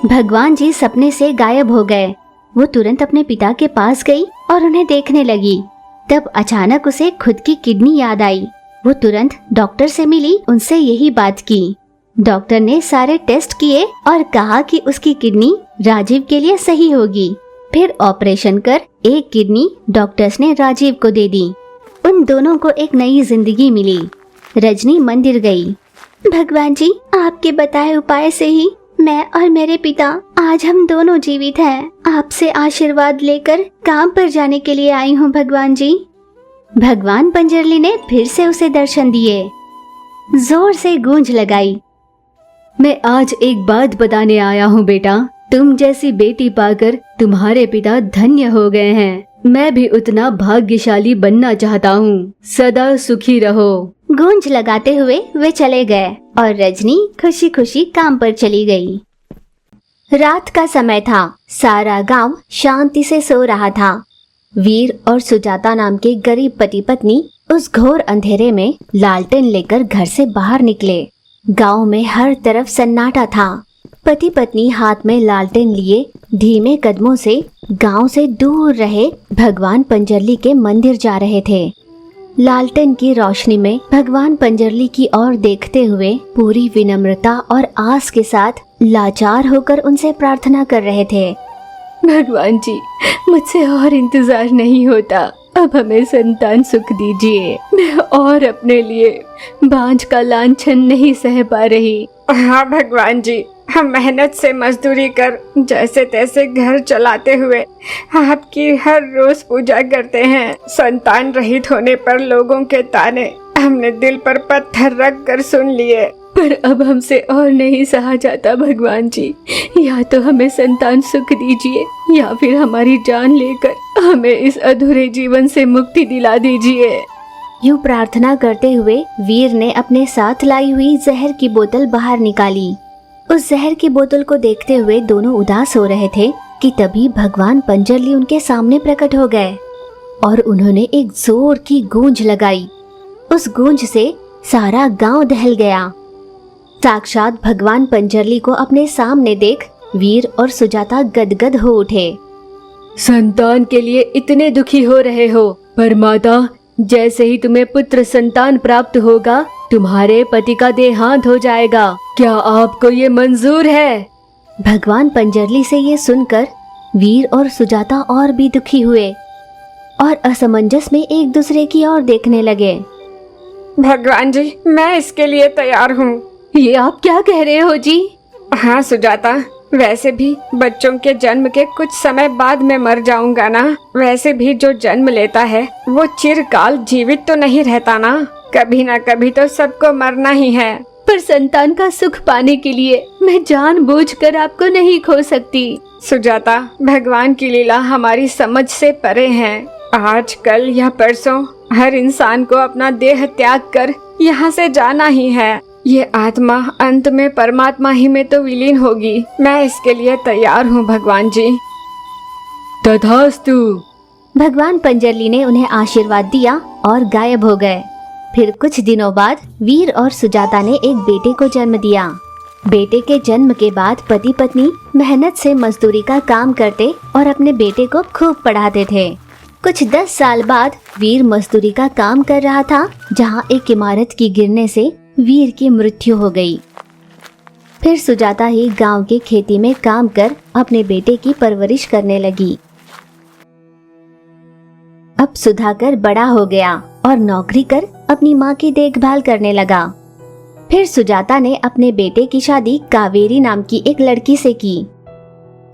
Speaker 1: भगवान जी सपने से गायब हो गए। वो तुरंत अपने पिता के पास गई और उन्हें देखने लगी। तब अचानक उसे खुद की किडनी याद आई। वो तुरंत डॉक्टर से मिली, उनसे यही बात की। डॉक्टर ने सारे टेस्ट किए और कहा कि उसकी किडनी राजीव के लिए सही होगी। फिर ऑपरेशन कर एक किडनी डॉक्टर्स ने राजीव को दे दी। उन दोनों को एक नई जिंदगी मिली। रजनी मंदिर गई। भगवान जी, आपके बताए उपाय से ही मैं और मेरे पिता आज हम दोनों जीवित हैं। आपसे आशीर्वाद लेकर काम पर जाने के लिए आई हूँ भगवान जी। भगवान पंजरली ने फिर से उसे दर्शन दिए। जोर से गूंज लगाई।
Speaker 3: मैं आज एक बात बताने आया हूँ बेटा, तुम जैसी बेटी पाकर तुम्हारे पिता धन्य हो गए हैं। मैं भी उतना भाग्यशाली बनना चाहता हूँ। सदा सुखी रहो।
Speaker 1: गूंज लगाते हुए वे चले गए और रजनी खुशी खुशी काम पर चली गई। रात का समय था। सारा गांव शांति से सो रहा था। वीर और सुजाता नाम के गरीब पति पत्नी उस घोर अंधेरे में लालटेन लेकर घर से बाहर निकले। गांव में हर तरफ सन्नाटा था। पति पत्नी हाथ में लालटेन लिए धीमे कदमों से गांव से दूर रहे भगवान पंजरली के मंदिर जा रहे थे। लालटेन की रोशनी में भगवान पंजरली की ओर देखते हुए पूरी विनम्रता और आस के साथ लाचार होकर उनसे प्रार्थना कर रहे थे।
Speaker 3: भगवान जी, मुझसे और इंतजार नहीं होता। अब हमें संतान सुख दीजिए। मैं और अपने लिए बांझ का लांछन नहीं सह पा रही।
Speaker 2: हाँ भगवान जी, हम मेहनत से मजदूरी कर जैसे तैसे घर चलाते हुए आपकी हर रोज पूजा करते हैं। संतान रहित होने पर लोगों के ताने हमने दिल पर पत्थर रख कर सुन लिए।
Speaker 3: पर अब हमसे और नहीं सहा जाता भगवान जी। या तो हमें संतान सुख दीजिए या फिर हमारी जान लेकर हमें इस अधूरे जीवन से मुक्ति दिला दीजिए।
Speaker 1: यूं प्रार्थना करते हुए वीर ने अपने साथ लाई हुई जहर की बोतल बाहर निकाली। उस जहर की बोतल को देखते हुए दोनों उदास हो रहे थे कि तभी भगवान पंजरली उनके सामने प्रकट हो गए और उन्होंने एक जोर की गूंज लगाई। उस गूंज से सारा गांव दहल गया। साक्षात भगवान पंजरली को अपने सामने देख वीर और सुजाता गदगद हो उठे।
Speaker 3: संतान के लिए इतने दुखी हो रहे हो, पर माता, जैसे ही तुम्हें पुत्र संतान प्राप्त होगा तुम्हारे पति का देहांत हो जाएगा। क्या आपको ये मंजूर है?
Speaker 1: भगवान पंजरली से ये सुनकर वीर और सुजाता और भी दुखी हुए और असमंजस में एक दूसरे की ओर देखने लगे।
Speaker 2: भगवान जी, मैं इसके लिए तैयार हूँ।
Speaker 3: ये आप क्या कह रहे हो जी?
Speaker 2: हाँ सुजाता, वैसे भी बच्चों के जन्म के कुछ समय बाद मैं मर जाऊंगा ना। वैसे भी जो जन्म लेता है वो चिरकाल जीवित तो नहीं रहता ना। कभी ना कभी तो सबको मरना ही है।
Speaker 3: पर संतान का सुख पाने के लिए मैं जानबूझकर आपको नहीं खो सकती।
Speaker 2: सुजाता, भगवान की लीला हमारी समझ से परे है। आज कल या परसों हर इंसान को अपना देह त्याग कर यहाँ से जाना ही है। ये आत्मा अंत में परमात्मा ही में तो विलीन होगी। मैं इसके लिए तैयार हूँ भगवान जी।
Speaker 3: तथास्तु।
Speaker 1: भगवान पंजरली ने उन्हें आशीर्वाद दिया और गायब हो गए। फिर कुछ दिनों बाद वीर और सुजाता ने एक बेटे को जन्म दिया। बेटे के जन्म के बाद पति पत्नी मेहनत से मजदूरी का काम करते और अपने बेटे को खूब पढ़ाते थे। कुछ 10 साल बाद वीर मजदूरी का काम कर रहा था, जहाँ एक इमारत की गिरने से वीर की मृत्यु हो गई। फिर सुजाता ही गांव के खेती में काम कर अपने बेटे की परवरिश करने लगी। अब सुधाकर बड़ा हो गया और नौकरी कर अपनी माँ की देखभाल करने लगा। फिर सुजाता ने अपने बेटे की शादी कावेरी नाम की एक लड़की से की।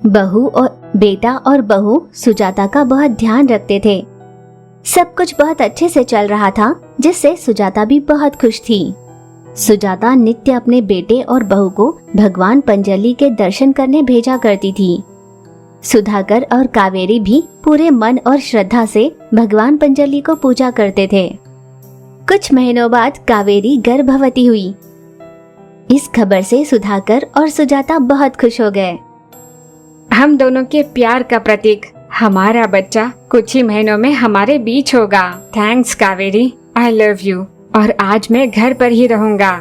Speaker 1: बेटा और बहू सुजाता का बहुत ध्यान रखते थे। सब कुछ बहुत अच्छे से चल रहा था, जिससे सुजाता भी बहुत खुश थी। सुजाता नित्य अपने बेटे और बहू को भगवान पंजरली के दर्शन करने भेजा करती थी। सुधाकर और कावेरी भी पूरे मन और श्रद्धा से भगवान पंजरली को पूजा करते थे। कुछ महीनों बाद कावेरी गर्भवती हुई। इस खबर से सुधाकर और सुजाता बहुत खुश हो गए।
Speaker 2: हम दोनों के प्यार का प्रतीक हमारा बच्चा कुछ ही महीनों में हमारे बीच होगा। Thanks Kaveri, I love you. और आज मैं घर पर ही रहूंगा।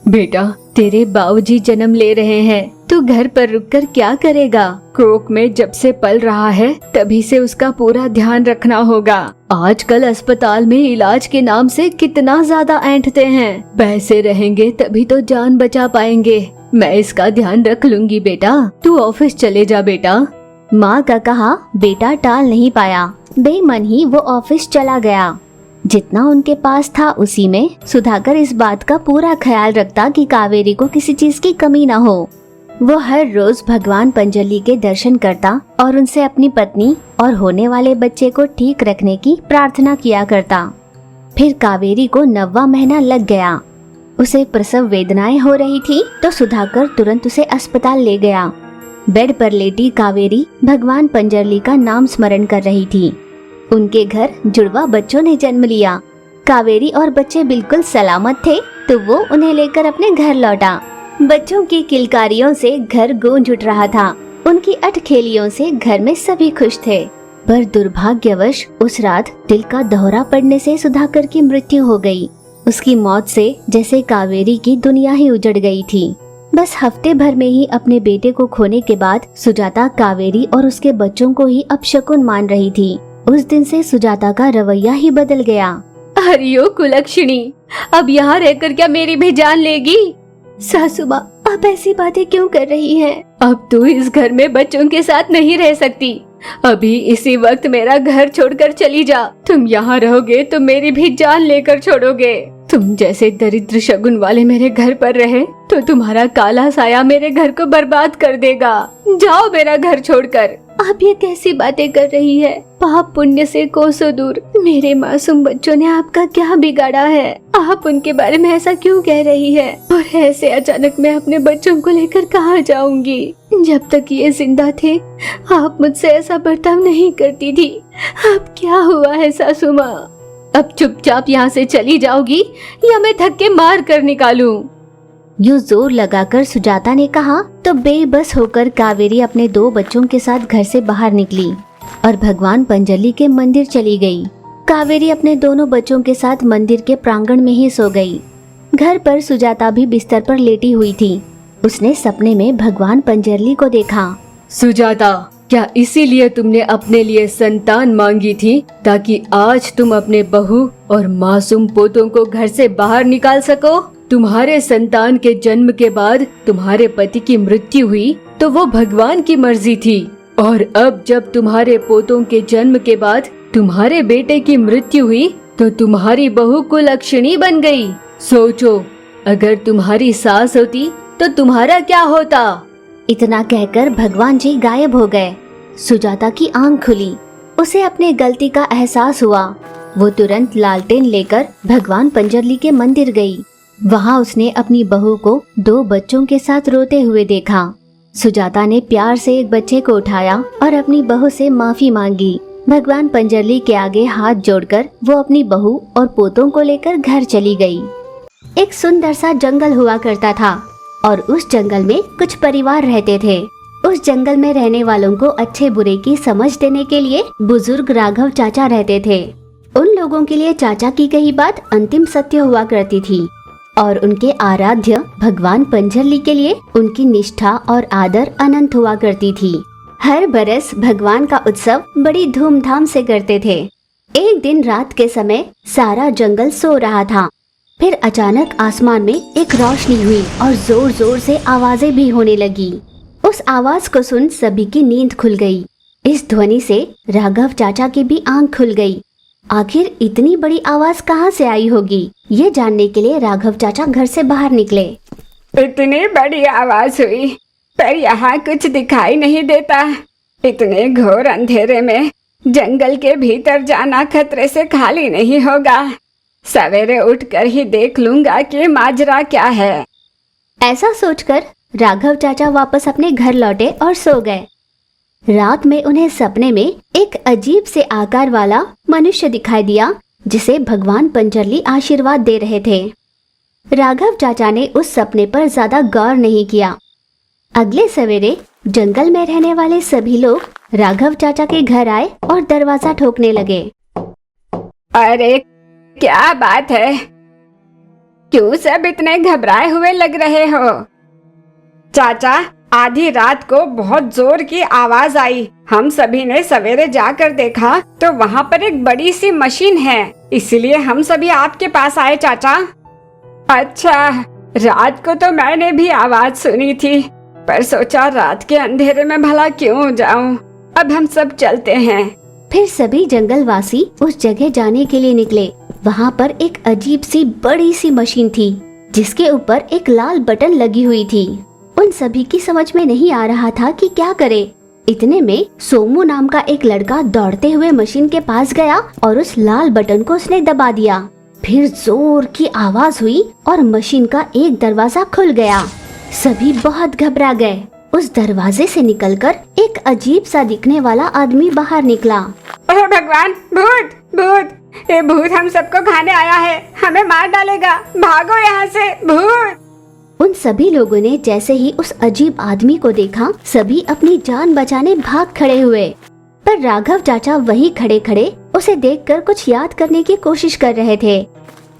Speaker 3: बेटा, तेरे बाबूजी जन्म ले रहे हैं, तू घर पर रुककर क्या करेगा? कोख में जब से पल रहा है तभी से उसका पूरा ध्यान रखना होगा। आजकल अस्पताल में इलाज के नाम से कितना ज्यादा ऐंठते हैं। पैसे रहेंगे तभी तो जान बचा पाएंगे। मैं इसका ध्यान रख लूंगी बेटा, तू ऑफिस चले जा बेटा।
Speaker 1: माँ का कहा बेटा टाल नहीं पाया। बेमन ही वो ऑफिस चला गया। जितना उनके पास था उसी में सुधाकर इस बात का पूरा ख्याल रखता कि कावेरी को किसी चीज की कमी ना हो। वो हर रोज भगवान पंजली के दर्शन करता और उनसे अपनी पत्नी और होने वाले बच्चे को ठीक रखने की प्रार्थना किया करता। फिर कावेरी को 9वां महीना लग गया। उसे प्रसव वेदनाएं हो रही थी तो सुधाकर तुरंत उसे अस्पताल ले गया। बेड पर लेटी कावेरी भगवान पंजरली का नाम स्मरण कर रही थी। उनके घर जुड़वा बच्चों ने जन्म लिया। कावेरी और बच्चे बिल्कुल सलामत थे तो वो उन्हें लेकर अपने घर लौटा। बच्चों की किलकारियों से घर गूंज उठ रहा था। उनकी अटखेलियों से घर में सभी खुश थे। पर दुर्भाग्यवश उस रात दिल का दौरा पड़ने से सुधाकर की मृत्यु हो गई। उसकी मौत से जैसे कावेरी की दुनिया ही उजड़ गई थी। बस हफ्ते भर में ही अपने बेटे को खोने के बाद सुजाता कावेरी और उसके बच्चों को ही अपशकुन मान रही थी। उस दिन से सुजाता का रवैया ही बदल गया।
Speaker 3: अरे कुलक्षणी, अब यहाँ रहकर क्या मेरी भी जान लेगी?
Speaker 1: सासू माँ, आप ऐसी बातें क्यों कर रही हैं?
Speaker 3: अब तू इस घर में बच्चों के साथ नहीं रह सकती। अभी इसी वक्त मेरा घर छोड़कर चली जा। तुम यहाँ रहोगे तो मेरी भी जान लेकर छोड़ोगे। तुम जैसे दरिद्र शगुन वाले मेरे घर पर रहे तो तुम्हारा काला साया मेरे घर को बर्बाद कर देगा। जाओ मेरा घर छोड़कर।
Speaker 1: आप ये कैसी बातें कर रही है? पाप पुण्य से कोसों दूर मेरे मासूम बच्चों ने आपका क्या बिगाड़ा है? आप उनके बारे में ऐसा क्यों कह रही है? और ऐसे अचानक मैं अपने बच्चों को लेकर कहाँ जाऊंगी? जब तक ये जिंदा थे आप मुझसे ऐसा बर्ताव नहीं करती थी। अब क्या हुआ है सासू माँ?
Speaker 3: अब चुपचाप यहाँ से चली जाओगी या मैं धक्के मार कर निकालूं?
Speaker 1: यूं जोर लगाकर सुजाता ने कहा तो बेबस होकर कावेरी अपने 2 बच्चों के साथ घर से बाहर निकली और भगवान पंजली के मंदिर चली गई। कावेरी अपने दोनों बच्चों के साथ मंदिर के प्रांगण में ही सो गई। घर पर सुजाता भी बिस्तर पर लेटी हुई थी। उसने सपने में भगवान पंजरली को देखा।
Speaker 3: सुजाता, क्या इसीलिए तुमने अपने लिए संतान मांगी थी ताकि आज तुम अपने बहू और मासूम पोतों को घर से बाहर निकाल सको? तुम्हारे संतान के जन्म के बाद तुम्हारे पति की मृत्यु हुई तो वो भगवान की मर्जी थी, और अब जब तुम्हारे पोतों के जन्म के बाद तुम्हारे बेटे की मृत्यु हुई तो तुम्हारी बहू कुलक्षणी बन गई। सोचो, अगर तुम्हारी सास होती तो तुम्हारा क्या होता?
Speaker 1: इतना कहकर भगवान जी गायब हो गए। सुजाता की आंख खुली। उसे अपने गलती का एहसास हुआ। वो तुरंत लालटेन लेकर भगवान पंजरली के मंदिर गई। वहाँ उसने अपनी बहू को 2 बच्चों के साथ रोते हुए देखा। सुजाता ने प्यार से एक बच्चे को उठाया और अपनी बहू से माफी मांगी। भगवान पंजरली के आगे हाथ जोड़कर वो अपनी बहू और पोतों को लेकर घर चली गई। एक सुंदर सा जंगल हुआ करता था और उस जंगल में कुछ परिवार रहते थे। उस जंगल में रहने वालों को अच्छे बुरे की समझ देने के लिए बुजुर्ग राघव चाचा रहते थे। उन लोगों के लिए चाचा की कही बात अंतिम सत्य हुआ करती थी और उनके आराध्य भगवान पंजरली के लिए उनकी निष्ठा और आदर अनंत हुआ करती थी। हर बरस भगवान का उत्सव बड़ी धूमधाम से करते थे। एक दिन रात के समय सारा जंगल सो रहा था। फिर अचानक आसमान में एक रोशनी हुई और जोर जोर से आवाजें भी होने लगी। उस आवाज को सुन सभी की नींद खुल गई। इस ध्वनि से राघव चाचा की भी आंख खुल गई। आखिर इतनी बड़ी आवाज कहाँ से आई होगी, ये जानने के लिए राघव चाचा घर से बाहर निकले।
Speaker 2: इतनी बड़ी आवाज हुई पर यहाँ कुछ दिखाई नहीं देता। इतने घोर अंधेरे में जंगल के भीतर जाना खतरे से खाली नहीं होगा। सवेरे उठकर ही देख लूंगा कि माजरा क्या है।
Speaker 1: ऐसा सोचकर राघव चाचा वापस अपने घर लौटे और सो गए। रात में उन्हें सपने में एक अजीब से आकार वाला मनुष्य दिखाई दिया जिसे भगवान पंजरली आशीर्वाद दे रहे थे। राघव चाचा ने उस सपने पर ज्यादा गौर नहीं किया। अगले सवेरे जंगल में रहने वाले सभी लोग राघव चाचा के घर आए और दरवाजा ठोकने लगे।
Speaker 2: अरे क्या बात है, क्यों सब इतने घबराए हुए लग रहे हो? चाचा, आधी रात को बहुत जोर की आवाज आई। हम सभी ने सवेरे जाकर देखा तो वहाँ पर एक बड़ी सी मशीन है, इसलिए हम सभी आपके पास आए चाचा। अच्छा, रात को तो मैंने भी आवाज सुनी थी पर सोचा रात के अंधेरे में भला क्यों जाऊं। अब हम सब चलते हैं।
Speaker 1: फिर सभी जंगलवासी उस जगह जाने के लिए निकले। वहाँ पर एक अजीब सी बड़ी सी मशीन थी जिसके ऊपर एक लाल बटन लगी हुई थी। उन सभी की समझ में नहीं आ रहा था कि क्या करे। इतने में सोमू नाम का एक लड़का दौड़ते हुए मशीन के पास गया और उस लाल बटन को उसने दबा दिया। फिर जोर की आवाज हुई और मशीन का एक दरवाजा खुल गया। सभी बहुत घबरा गए। उस दरवाजे से निकलकर एक अजीब सा दिखने वाला आदमी बाहर निकला।
Speaker 2: ओह भगवान, भूत भूत, ये भूत हम सबको खाने आया है, हमें मार डालेगा, भागो यहाँ से, भूत।
Speaker 1: उन सभी लोगों ने जैसे ही उस अजीब आदमी को देखा, सभी अपनी जान बचाने भाग खड़े हुए। पर राघव चाचा वहीं खड़े खड़े उसे देखकर कुछ याद करने की कोशिश कर रहे थे।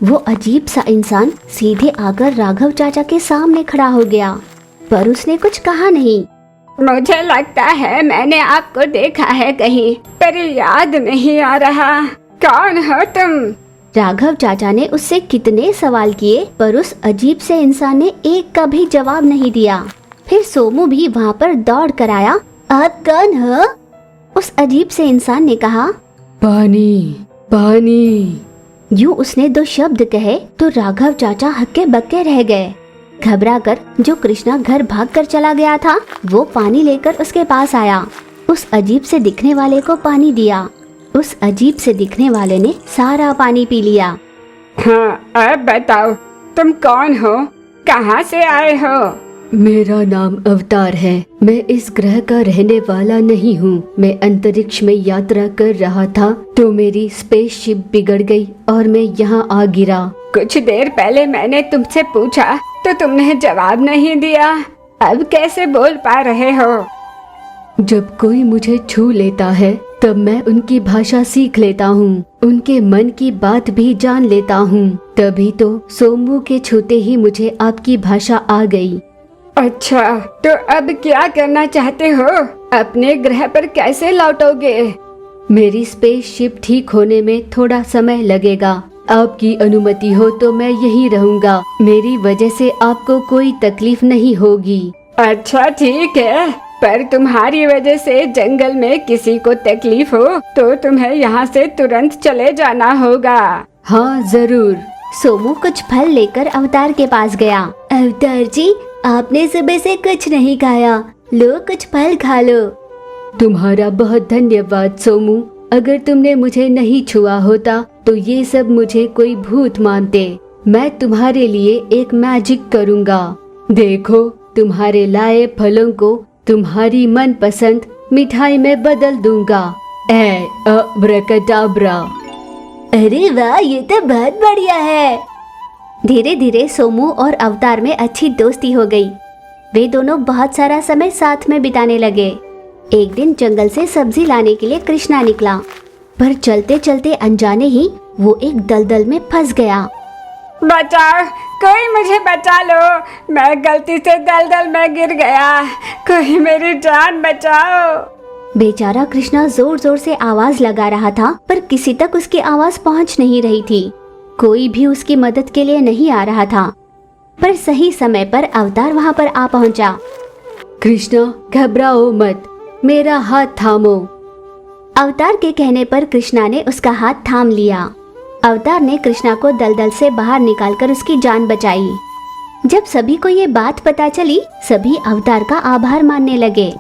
Speaker 1: वो अजीब सा इंसान सीधे आकर राघव चाचा के सामने खड़ा हो गया, पर उसने कुछ कहा नहीं।
Speaker 2: मुझे लगता है मैंने आपको देखा है कहीं, पर याद नहीं आ रहा। कौन हो तुम?
Speaker 1: राघव चाचा ने उससे कितने सवाल किए, पर उस अजीब से इंसान ने एक का भी जवाब नहीं दिया। फिर सोमू भी वहाँ पर दौड़ कर आया। आप कौन हो? उस अजीब से इंसान ने कहा,
Speaker 3: पानी पानी।
Speaker 1: यूं उसने दो शब्द कहे तो राघव चाचा हक्के बक्के रह गए। घबराकर जो कृष्णा घर भागकर चला गया था, वो पानी लेकर उसके पास आया। उस अजीब से दिखने वाले को पानी दिया। उस अजीब से दिखने वाले ने सारा पानी पी लिया।
Speaker 2: हाँ, अब बताओ तुम कौन हो, कहाँ से आए हो?
Speaker 3: मेरा नाम अवतार है। मैं इस ग्रह का रहने वाला नहीं हूँ। मैं अंतरिक्ष में यात्रा कर रहा था तो मेरी स्पेसशिप बिगड़ गई और मैं यहाँ आ गिरा।
Speaker 2: कुछ देर पहले मैंने तुमसे पूछा तो तुमने जवाब नहीं दिया। अब कैसे बोल पा रहे हो?
Speaker 3: जब कोई मुझे छू लेता है तब मैं उनकी भाषा सीख लेता हूँ, उनके मन की बात भी जान लेता हूँ। तभी तो सोमू के छूते ही मुझे आपकी भाषा आ गई।
Speaker 2: अच्छा, तो अब क्या करना चाहते हो? अपने ग्रह पर कैसे लौटोगे?
Speaker 3: मेरी स्पेसशिप ठीक होने में थोड़ा समय लगेगा। आपकी अनुमति हो तो मैं यहीं रहूंगा। मेरी वजह से आपको कोई तकलीफ नहीं होगी।
Speaker 2: अच्छा ठीक है, पर तुम्हारी वजह से जंगल में किसी को तकलीफ हो तो तुम्हें यहाँ से तुरंत चले जाना होगा।
Speaker 3: हाँ जरूर।
Speaker 1: सोमू कुछ फल लेकर अवतार के पास गया। अवतार जी, आपने सुबह से कुछ नहीं खाया, लो कुछ फल खा लो।
Speaker 3: तुम्हारा बहुत धन्यवाद सोमू। अगर तुमने मुझे नहीं छुआ होता तो ये सब मुझे कोई भूत मानते। मैं तुम्हारे लिए एक मैजिक करूँगा। देखो, तुम्हारे लाए फलों को तुम्हारी मनपसंद मिठाई में बदल दूंगा। अब्राकडाब्रा।
Speaker 1: अरे वाह, ये तो बहुत बढ़िया है। धीरे धीरे सोमू और अवतार में अच्छी दोस्ती हो गई। वे दोनों बहुत सारा समय साथ में बिताने लगे। एक दिन जंगल से सब्जी लाने के लिए कृष्णा निकला, पर चलते चलते अनजाने ही वो एक दलदल में फंस गया।
Speaker 2: बचाओ, कोई मुझे बचा लो, मैं गलती से दलदल में गिर गया, कोई मेरी जान बचाओ।
Speaker 1: बेचारा कृष्णा जोर जोर से आवाज लगा रहा था, पर किसी तक उसकी आवाज पहुंच नहीं रही थी। कोई भी उसकी मदद के लिए नहीं आ रहा था। पर सही समय पर अवतार वहां पर आ पहुंचा।
Speaker 3: कृष्णा, घबराओ मत, मेरा हाथ थामो।
Speaker 1: अवतार के कहने पर कृष्णा ने उसका हाथ थाम लिया। अवतार ने कृष्णा को दलदल से बाहर निकालकर उसकी जान बचाई। जब सभी को ये बात पता चली, सभी अवतार का आभार मानने लगे।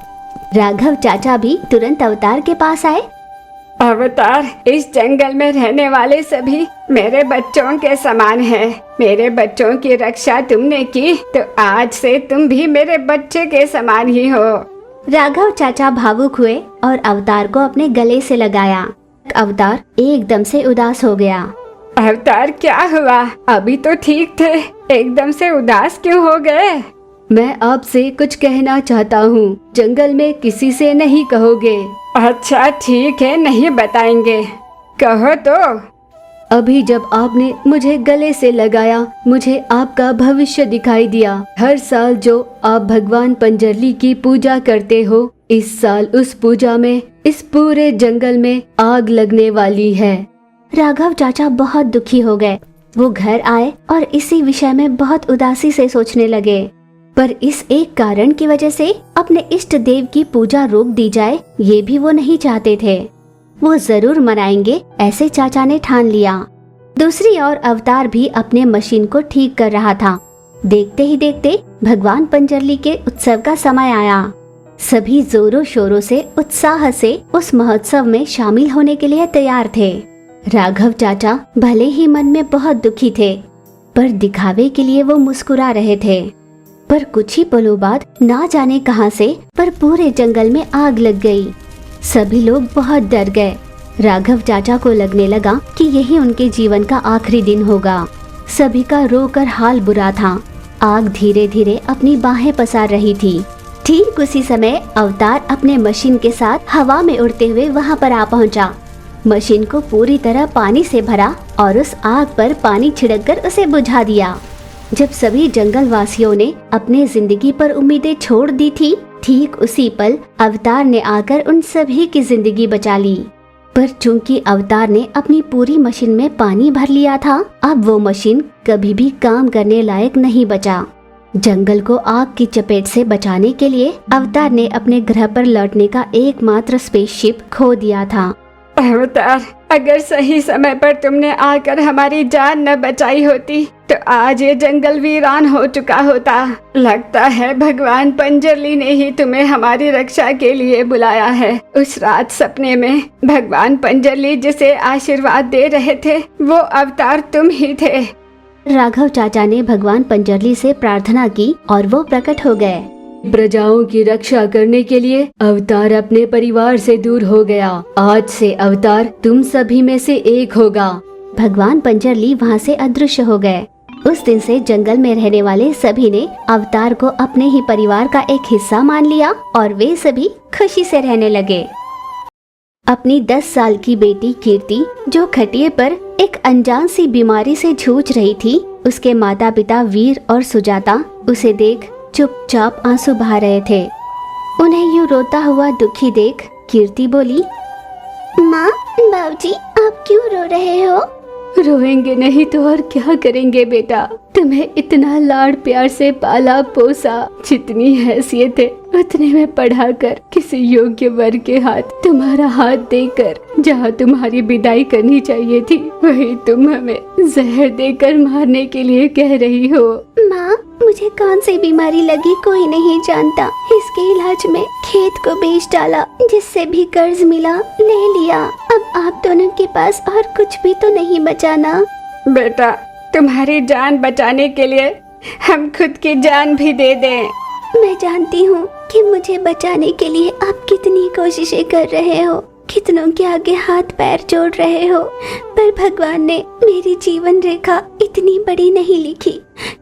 Speaker 1: राघव चाचा भी तुरंत अवतार के पास आए।
Speaker 2: अवतार, इस जंगल में रहने वाले सभी मेरे बच्चों के समान हैं। मेरे बच्चों की रक्षा तुमने की तो आज से तुम भी मेरे बच्चे के समान ही हो।
Speaker 1: राघव चाचा भावुक हुए और अवतार को अपने गले से लगाया। अवतार एकदम से उदास हो गया।
Speaker 2: अवतार, क्या हुआ? अभी तो ठीक थे, एकदम से उदास क्यों हो गए?
Speaker 3: मैं आपसे कुछ कहना चाहता हूँ। जंगल में किसी से नहीं कहोगे।
Speaker 2: अच्छा ठीक है, नहीं बताएंगे, कहो तो।
Speaker 3: अभी जब आपने मुझे गले से लगाया, मुझे आपका भविष्य दिखाई दिया। हर साल जो आप भगवान पंजरली की पूजा करते हो, इस साल उस पूजा में इस पूरे जंगल में आग लगने वाली है।
Speaker 1: राघव चाचा बहुत दुखी हो गए। वो घर आए और इसी विषय में बहुत उदासी से सोचने लगे। पर इस एक कारण की वजह से अपने इष्ट देव की पूजा रोक दी जाए, ये भी वो नहीं चाहते थे। वो जरूर मनाएंगे, ऐसे चाचा ने ठान लिया। दूसरी ओर अवतार भी अपने मशीन को ठीक कर रहा था। देखते ही देखते भगवान पंजरली के उत्सव का समय आया। सभी जोरों शोरों से उत्साह से उस महोत्सव में शामिल होने के लिए तैयार थे। राघव चाचा भले ही मन में बहुत दुखी थे, पर दिखावे के लिए वो मुस्कुरा रहे थे। पर कुछ ही पलों बाद ना जाने कहां से पर पूरे जंगल में आग लग गई। सभी लोग बहुत डर गए। राघव चाचा को लगने लगा कि यही उनके जीवन का आखिरी दिन होगा। सभी का रोकर हाल बुरा था। आग धीरे धीरे अपनी बाहें पसार रही थी। ठीक उसी समय अवतार अपने मशीन के साथ हवा में उड़ते हुए वहां पर आ पहुंचा। मशीन को पूरी तरह पानी से भरा और उस आग पर पानी छिड़ककर उसे बुझा दिया। जब सभी जंगल वासियों ने अपने जिंदगी पर उम्मीदें छोड़ दी थी, ठीक उसी पल अवतार ने आकर उन सभी की जिंदगी बचा ली। पर चूंकि अवतार ने अपनी पूरी मशीन में पानी भर लिया था, अब वो मशीन कभी भी काम करने लायक नहीं बचा। जंगल को आग की चपेट से बचाने के लिए अवतार ने अपने ग्रह पर लौटने का एकमात्र स्पेसशिप खो दिया था।
Speaker 2: अवतार, अगर सही समय पर तुमने आकर हमारी जान न बचाई होती तो आज ये जंगल वीरान हो चुका होता। लगता है भगवान पंजरली ने ही तुम्हें हमारी रक्षा के लिए बुलाया है। उस रात सपने में भगवान पंजरली जिसे आशीर्वाद दे रहे थे, वो अवतार तुम ही थे।
Speaker 1: राघव चाचा ने भगवान पंजरली से प्रार्थना की और वो प्रकट हो गए।
Speaker 3: प्रजाओं की रक्षा करने के लिए अवतार अपने परिवार से दूर हो गया। आज से अवतार तुम सभी में से एक होगा।
Speaker 1: भगवान पंजरली वहाँ से अदृश्य हो गए। उस दिन से जंगल में रहने वाले सभी ने अवतार को अपने ही परिवार का एक हिस्सा मान लिया और वे सभी खुशी से रहने लगे। अपनी 10 साल की बेटी कीर्ति, जो खटिए पर एक अनजान सी बीमारी से जूझ रही थी, उसके माता पिता वीर और सुजाता उसे देख चुपचाप आंसू बहा रहे थे। उन्हें यूं रोता हुआ दुखी देख कीर्ति बोली, माँ, बाबूजी, आप क्यों रो रहे हो?
Speaker 3: रोएंगे नहीं तो और क्या करेंगे बेटा। तुम्हें इतना लाड़ प्यार से पाला पोसा, जितनी हैसियत है उतने में पढ़ाकर किसी योग्य वर के हाथ तुम्हारा हाथ देकर जहाँ तुम्हारी विदाई करनी चाहिए थी, वही तुम हमें जहर देकर मारने के लिए कह रही हो।
Speaker 1: माँ, मुझे कौन सी बीमारी लगी कोई नहीं जानता। इसके इलाज में खेत को बेच डाला, जिससे भी कर्ज मिला ले लिया। अब आप दोनों के पास और कुछ भी तो नहीं बचा ना।
Speaker 2: बेटा, तुम्हारी जान बचाने के लिए हम खुद की जान भी दे दें।
Speaker 1: मैं जानती हूँ कि मुझे बचाने के लिए आप कितनी कोशिशें कर रहे हो, कितनों के आगे हाथ पैर जोड़ रहे हो, पर भगवान ने मेरी जीवन रेखा इतनी बड़ी नहीं लिखी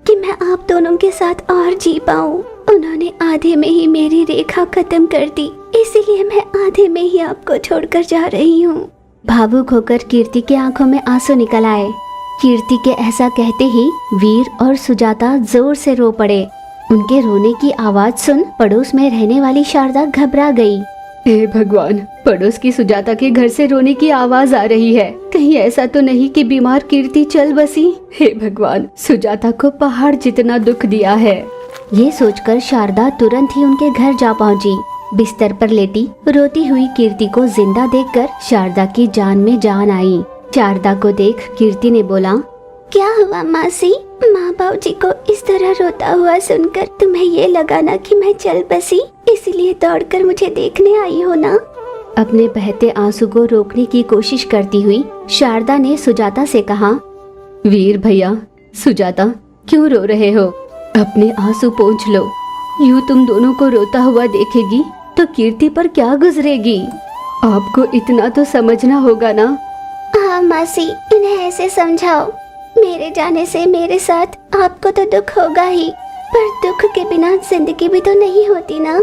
Speaker 1: कि मैं आप दोनों के साथ और जी पाऊँ। उन्होंने आधे में ही मेरी रेखा खत्म कर दी, इसीलिए मैं आधे में ही आपको छोड़कर जा रही हूँ। भावुक होकर कीर्ति की आंखों में आंसू निकल आए। कीर्ति के ऐसा कहते ही वीर और सुजाता जोर से रो पड़े। उनके रोने की आवाज सुन पड़ोस में रहने वाली शारदा घबरा गई।
Speaker 3: हे भगवान, पड़ोस की सुजाता के घर से रोने की आवाज आ रही है। कहीं ऐसा तो नहीं कि बीमार कीर्ति चल बसी? हे भगवान, सुजाता को पहाड़ जितना दुख दिया है।
Speaker 1: ये सोचकर शारदा तुरंत ही उनके घर जा पहुंची। बिस्तर पर लेटी रोती हुई कीर्ति को जिंदा देखकर शारदा की जान में जान आई। शारदा को देख कीर्ति ने बोला, क्या हुआ मासी? माँ बाबूजी को इस तरह रोता हुआ सुनकर तुम्हें ये लगा ना कि मैं चल बसी, इसलिए दौड़कर मुझे देखने आई हो ना? अपने बहते आंसू को रोकने की कोशिश करती हुई शारदा ने सुजाता से कहा,
Speaker 3: वीर भैया, सुजाता क्यों रो रहे हो? अपने आंसू पोंछ लो। यूं तुम दोनों को रोता हुआ देखेगी तो कीर्ति पर क्या गुजरेगी? आपको इतना तो समझना होगा ना।
Speaker 1: हाँ मासी, इन्हें ऐसे समझाओ। मेरे जाने से मेरे साथ आपको तो दुख होगा ही, पर दुख के बिना जिंदगी भी तो नहीं होती ना,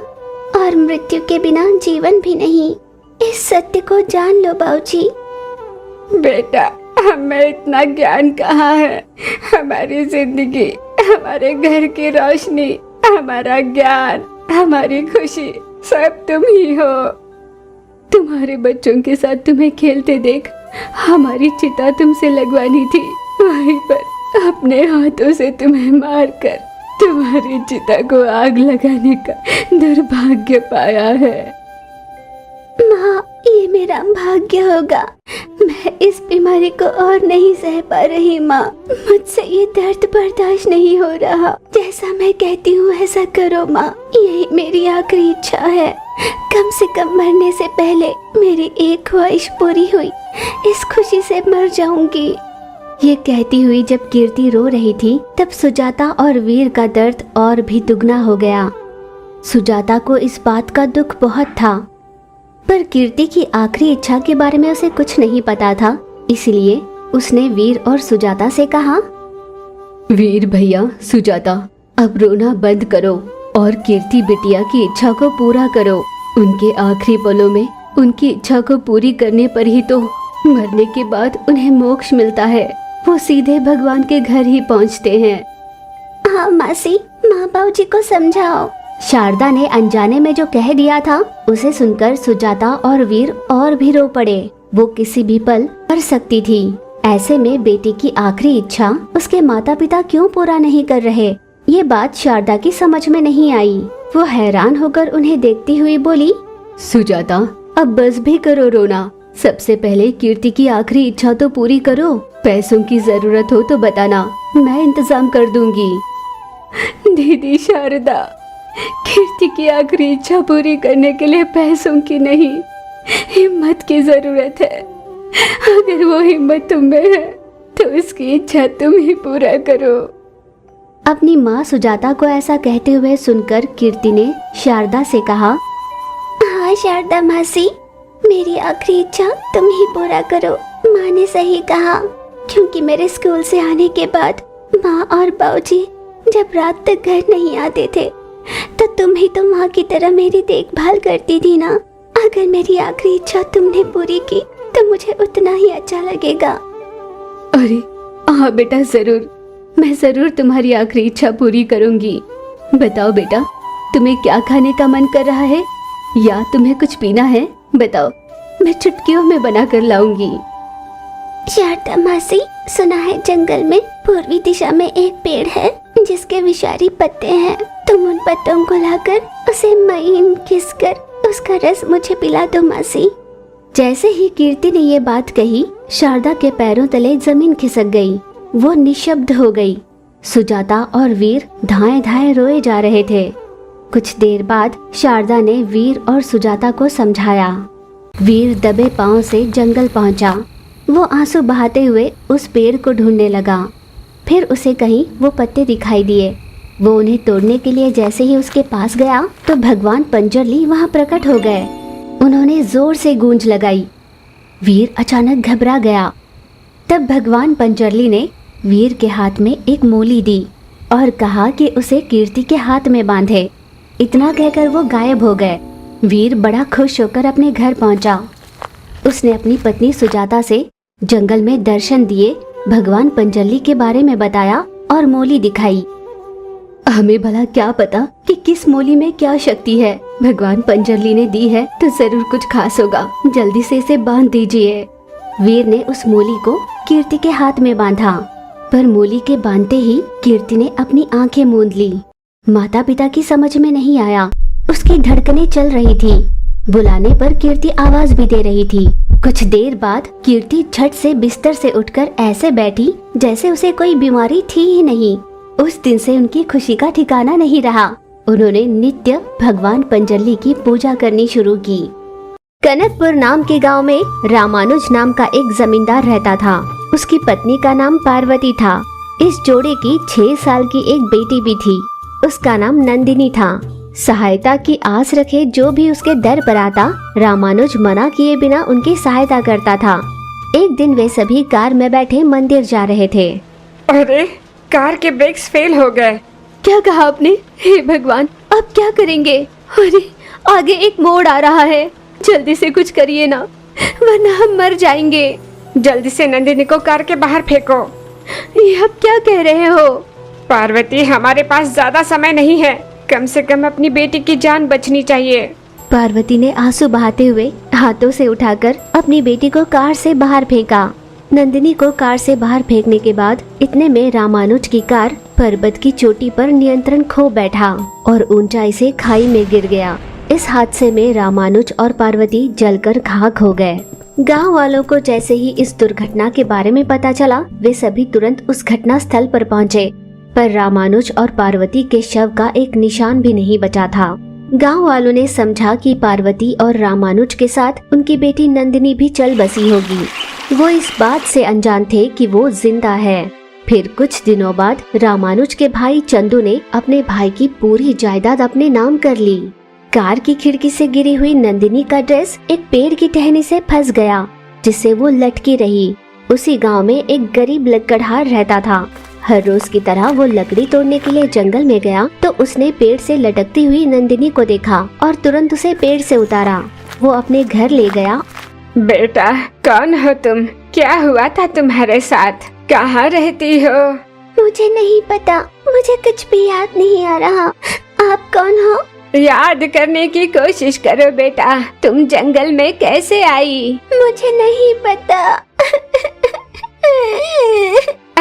Speaker 1: और मृत्यु के बिना जीवन भी नहीं। इस सत्य को जान लो बाबूजी।
Speaker 2: बेटा, हमें इतना ज्ञान कहाँ है? हमारी जिंदगी, हमारे घर की रोशनी, हमारा ज्ञान, हमारी खुशी सब तुम ही हो।
Speaker 3: तुम्हारे बच्चों के साथ तुम्हें खेलते देख हमारी चिता तुमसे लगवानी थी, वहीं पर अपने हाथों से तुम्हें मारकर तुम्हारी चिता को आग लगाने का दुर्भाग्य पाया है।
Speaker 1: माँ, ये मेरा भाग्य होगा। मैं मैं इस बीमारी को और नहीं सह पा रही माँ। मुझसे ये दर्द बर्दाश्त नहीं हो रहा। जैसा मैं कहती हूँ ऐसा करो माँ, यही मेरी आखिरी इच्छा है। कम से कम मरने से पहले मेरी एक ख्वाहिश पूरी हुई, इस खुशी से मर जाऊंगी। ये कहती हुई जब कीर्ति रो रही थी तब सुजाता और वीर का दर्द और भी दुगना हो गया। सुजाता को इस बात का दुख बहुत था, पर कीर्ति की आखिरी इच्छा के बारे में उसे कुछ नहीं पता था, इसलिए उसने वीर और सुजाता से कहा,
Speaker 3: वीर भैया, सुजाता, अब रोना बंद करो और कीर्ति बिटिया की इच्छा को पूरा करो। उनके आखिरी पलों में उनकी इच्छा को पूरी करने पर ही तो मरने के बाद उन्हें मोक्ष मिलता है। वो सीधे भगवान के घर ही पहुंचते हैं।
Speaker 1: हाँ मासी, माँ बाबू जी को समझाओ। शारदा ने अनजाने में जो कह दिया था उसे सुनकर सुजाता और वीर और भी रो पड़े। वो किसी भी पल मर सकती थी। ऐसे में बेटी की आखिरी इच्छा उसके माता पिता क्यों पूरा नहीं कर रहे, ये बात शारदा की समझ में नहीं आई। वो हैरान होकर उन्हें देखती हुई बोली,
Speaker 3: सुजाता, अब बस भी करो रोना। सबसे पहले कीर्ति की आखिरी इच्छा तो पूरी करो। पैसों की जरूरत हो तो बताना, मैं इंतजाम कर दूंगी।
Speaker 2: दीदी शारदा, कीर्ति की आखिरी इच्छा पूरी करने के लिए पैसों की नहीं, हिम्मत की जरूरत है। अगर वो हिम्मत तुम में है तो उसकी इच्छा तुम ही पूरा करो।
Speaker 1: अपनी माँ सुजाता को ऐसा कहते हुए सुनकर कीर्ति ने शारदा से कहा, हाँ शारदा मासी, मेरी आखिरी इच्छा तुम ही पूरा करो। माँ ने सही कहा, क्योंकि मेरे स्कूल से आने के बाद माँ और बाबूजी जब रात तक घर नहीं आते थे तो तुम ही तो माँ की तरह मेरी देखभाल करती थी ना। अगर मेरी आखिरी इच्छा तुमने पूरी की तो मुझे उतना ही अच्छा लगेगा।
Speaker 3: अरे हाँ बेटा, जरूर, मैं जरूर तुम्हारी आखिरी इच्छा पूरी करूंगी। बताओ बेटा, तुम्हें क्या खाने का मन कर रहा है या तुम्हें कुछ पीना है? बताओ, मैं चुटकियों में बना कर लाऊंगी।
Speaker 1: शारदा मासी, सुना है जंगल में पूर्वी दिशा में एक पेड़ है जिसके विषारी पत्ते हैं। तुम उन पत्तों को लाकर उसे महीन घिसकर उसका रस मुझे पिला दो मासी। जैसे ही कीर्ति ने ये बात कही, शारदा के पैरों तले जमीन खिसक गई। वो निशब्द हो गई। सुजाता और वीर धाए धाए रोए जा रहे थे। कुछ देर बाद शारदा ने वीर और सुजाता को समझाया। वीर दबे पांव से जंगल पहुंचा। वो आंसू बहाते हुए उस पेड़ को ढूंढने लगा। फिर उसे कहीं वो पत्ते दिखाई दिए। वो उन्हें तोड़ने के लिए जैसे ही उसके पास गया तो भगवान पंजरली वहां प्रकट हो गए। उन्होंने जोर से गूंज लगाई। वीर अचानक घबरा गया। तब भगवान पंजरली ने वीर के हाथ में एक मूली दी और कहा कि उसे कीर्ति के हाथ में बांधे। इतना कहकर वो गायब हो गए। वीर बड़ा खुश होकर अपने घर पहुंचा। उसने अपनी पत्नी सुजाता से जंगल में दर्शन दिए, भगवान पंजरली के बारे में बताया और मूली दिखाई।
Speaker 3: हमें भला क्या पता कि किस मूली में क्या शक्ति है। भगवान पंजरली ने दी है तो जरूर कुछ खास होगा। जल्दी से इसे बांध दीजिए।
Speaker 1: वीर ने उस मूली को कीर्ति के हाथ में बांधा, पर मूली के बांधते ही कीर्ति ने अपनी आंखें मूंद ली। माता पिता की समझ में नहीं आया। उसकी धड़कनें चल रही थी। बुलाने पर कीर्ति आवाज भी दे रही थी। कुछ देर बाद कीर्ति झट से बिस्तर से उठकर ऐसे बैठी जैसे उसे कोई बीमारी थी ही नहीं। उस दिन से उनकी खुशी का ठिकाना नहीं रहा। उन्होंने नित्य भगवान पंजरली की पूजा करनी शुरू की। कनकपुर नाम के गांव में रामानुज नाम का एक जमींदार रहता था। उसकी पत्नी का नाम पार्वती था। इस जोड़े की 6 साल की एक बेटी भी थी। उसका नाम नंदिनी था। सहायता की आस रखे जो भी उसके दर पर आता, रामानुज मना किए बिना उनकी सहायता करता था। एक दिन वे सभी कार में बैठे मंदिर जा रहे थे।
Speaker 2: अरे, कार के ब्रेक्स फेल हो गए।
Speaker 3: क्या कहा आपने? हे भगवान, अब क्या करेंगे? अरे, आगे एक मोड़ आ रहा है। जल्दी से कुछ करिए ना, वरना हम मर जाएंगे।
Speaker 2: जल्दी से नंदिनी को कार के बाहर फेंको।
Speaker 3: ये आप क्या कह रहे हो?
Speaker 2: पार्वती, हमारे पास ज्यादा समय नहीं है। कम से कम अपनी बेटी की जान बचनी चाहिए।
Speaker 1: पार्वती ने आंसू बहाते हुए हाथों से उठाकर अपनी बेटी को कार से बाहर फेंका। नंदिनी को कार से बाहर फेंकने के बाद इतने में रामानुज की कार पर्वत की चोटी पर नियंत्रण खो बैठा और ऊंचाई से खाई में गिर गया। इस हादसे में रामानुज और पार्वती जलकर खाक हो गए। गांव वालों को जैसे ही इस दुर्घटना के बारे में पता चला, वे सभी तुरंत उस घटना स्थल पर पहुंचे, पर रामानुज और पार्वती के शव का एक निशान भी नहीं बचा था। गांव वालों ने समझा कि पार्वती और रामानुज के साथ उनकी बेटी नंदिनी भी चल बसी होगी। वो इस बात से अनजान थे कि वो जिंदा है। फिर कुछ दिनों बाद रामानुज के भाई चंदू ने अपने भाई की पूरी जायदाद अपने नाम कर ली। कार की खिड़की से गिरी हुई नंदिनी का ड्रेस एक पेड़ की टहनी से फंस गया, जिससे वो लटकी रही। उसी गांव में एक गरीब लकड़हार रहता था। हर रोज की तरह वो लकड़ी तोड़ने के लिए जंगल में गया तो उसने पेड़ से लटकती हुई नंदिनी को देखा और तुरंत उसे पेड़ से उतारा। वो अपने घर ले गया।
Speaker 2: बेटा, कौन हो तुम? क्या हुआ था तुम्हारे साथ? कहाँ रहती हो?
Speaker 1: मुझे नहीं पता, मुझे कुछ भी याद नहीं आ रहा। आप कौन हो?
Speaker 2: याद करने की कोशिश करो बेटा, तुम जंगल में कैसे आई?
Speaker 1: मुझे नहीं पता।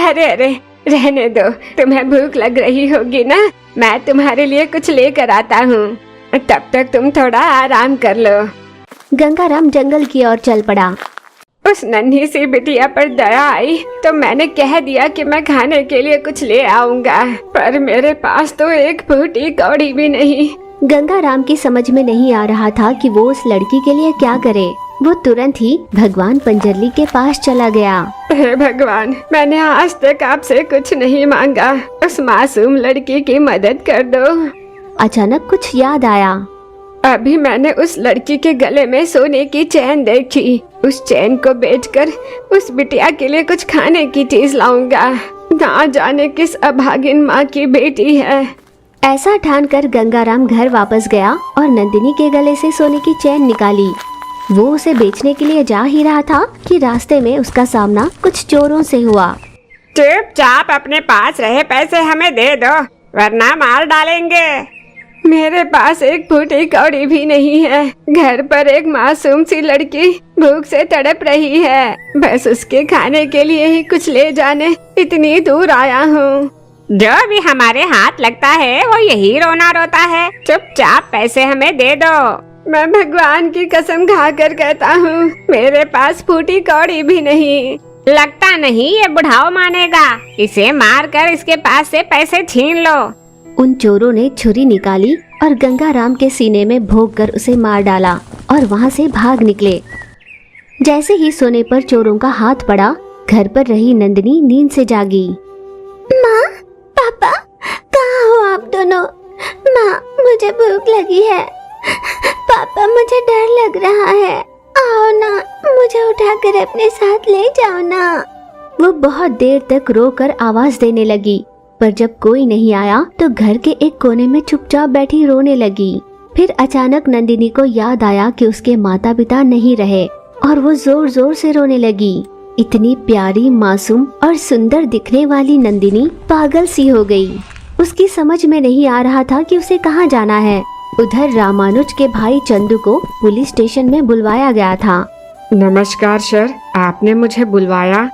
Speaker 2: अरे रहने दो, तुम्हें भूख लग रही होगी ना, मैं तुम्हारे लिए कुछ लेकर आता हूँ। तब तक तुम थोड़ा आराम कर लो।
Speaker 1: गंगाराम जंगल की ओर चल पड़ा।
Speaker 2: उस नन्ही सी बिटिया पर दया आई तो मैंने कह दिया कि मैं खाने के लिए कुछ ले आऊंगा, पर मेरे पास तो एक फूटी कौड़ी भी नहीं।
Speaker 1: गंगाराम की समझ में नहीं आ रहा था कि वो उस लड़की के लिए क्या करे। वो तुरंत ही भगवान पंजरली के पास चला गया।
Speaker 2: हे भगवान, मैंने आज तक आपसे कुछ नहीं मांगा, उस मासूम लड़की की मदद कर दो।
Speaker 1: अचानक कुछ याद आया।
Speaker 2: अभी मैंने उस लड़की के गले में सोने की चैन देखी, उस चैन को बेचकर उस बिटिया के लिए कुछ खाने की चीज लाऊंगा। ना जाने किस अभागिन माँ की बेटी है।
Speaker 1: ऐसा ठानकर गंगाराम घर वापस गया और नंदिनी के गले से सोने की चैन निकाली। वो उसे बेचने के लिए जा ही रहा था कि रास्ते में उसका सामना कुछ चोरों से हुआ।
Speaker 2: चुपचाप अपने पास रहे पैसे हमें दे दो, वरना मार डालेंगे। मेरे पास एक फूटी कौड़ी भी नहीं है। घर पर एक मासूम सी लड़की भूख से तड़प रही है, बस उसके खाने के लिए ही कुछ ले जाने इतनी दूर आया हूँ। जो भी हमारे हाथ लगता है वो यही रोना रोता है। चुपचाप पैसे हमें दे दो। मैं भगवान की कसम खाकर कहता हूँ, मेरे पास फूटी कौड़ी भी नहीं। लगता नहीं ये बुढ़ाओ मानेगा, इसे मार कर इसके पास से पैसे छीन लो।
Speaker 1: उन चोरों ने छुरी निकाली और गंगाराम के सीने में भोंक कर उसे मार डाला और वहाँ से भाग निकले। जैसे ही सोने पर चोरों का हाथ पड़ा, घर पर रही नंदिनी नींद से जागी। माँ, पापा, कहाँ हो आप दोनों? माँ, मुझे भूख लगी है। पापा, मुझे डर लग रहा है। आओ ना, मुझे उठाकर अपने साथ ले जाओ ना। वो बहुत देर तक रोकर आवाज देने लगी, पर जब कोई नहीं आया तो घर के एक कोने में चुपचाप बैठी रोने लगी। फिर अचानक नंदिनी को याद आया कि उसके माता पिता नहीं रहे और वो जोर जोर से रोने लगी। इतनी प्यारी, मासूम और सुंदर दिखने वाली नंदिनी पागल सी हो गई। उसकी समझ में नहीं आ रहा था कि उसे कहाँ जाना है। उधर रामानुज के भाई चंदू को पुलिस स्टेशन में बुलवाया गया था।
Speaker 2: नमस्कार सर, आपने मुझे बुलवाया?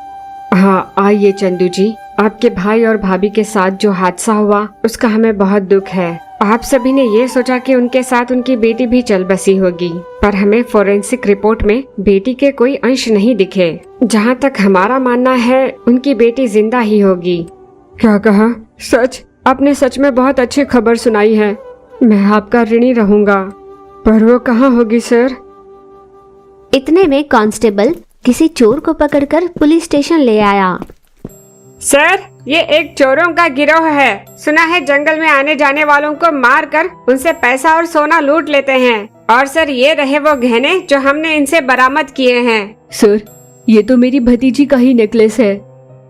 Speaker 2: हाँ, आइए चंदू जी। आपके भाई और भाभी के साथ जो हादसा हुआ उसका हमें बहुत दुख है। आप सभी ने ये सोचा कि उनके साथ उनकी बेटी भी चल बसी होगी, पर हमें फोरेंसिक रिपोर्ट में बेटी के कोई अंश नहीं दिखे। जहाँ तक हमारा मानना है उनकी बेटी जिंदा ही होगी। क्या कहा? सच? आपने सच में बहुत अच्छी खबर सुनाई है। मैं आपका ऋणी रहूंगा। पर वो कहाँ होगी सर?
Speaker 1: इतने में कांस्टेबल किसी चोर को पकड़कर पुलिस स्टेशन ले आया।
Speaker 2: सर, ये एक चोरों का गिरोह है। सुना है जंगल में आने जाने वालों को मारकर उनसे पैसा और सोना लूट लेते हैं। और सर, ये रहे वो गहने जो हमने इनसे बरामद किए हैं।
Speaker 3: सर, ये तो मेरी भतीजी का ही नेकलेस है।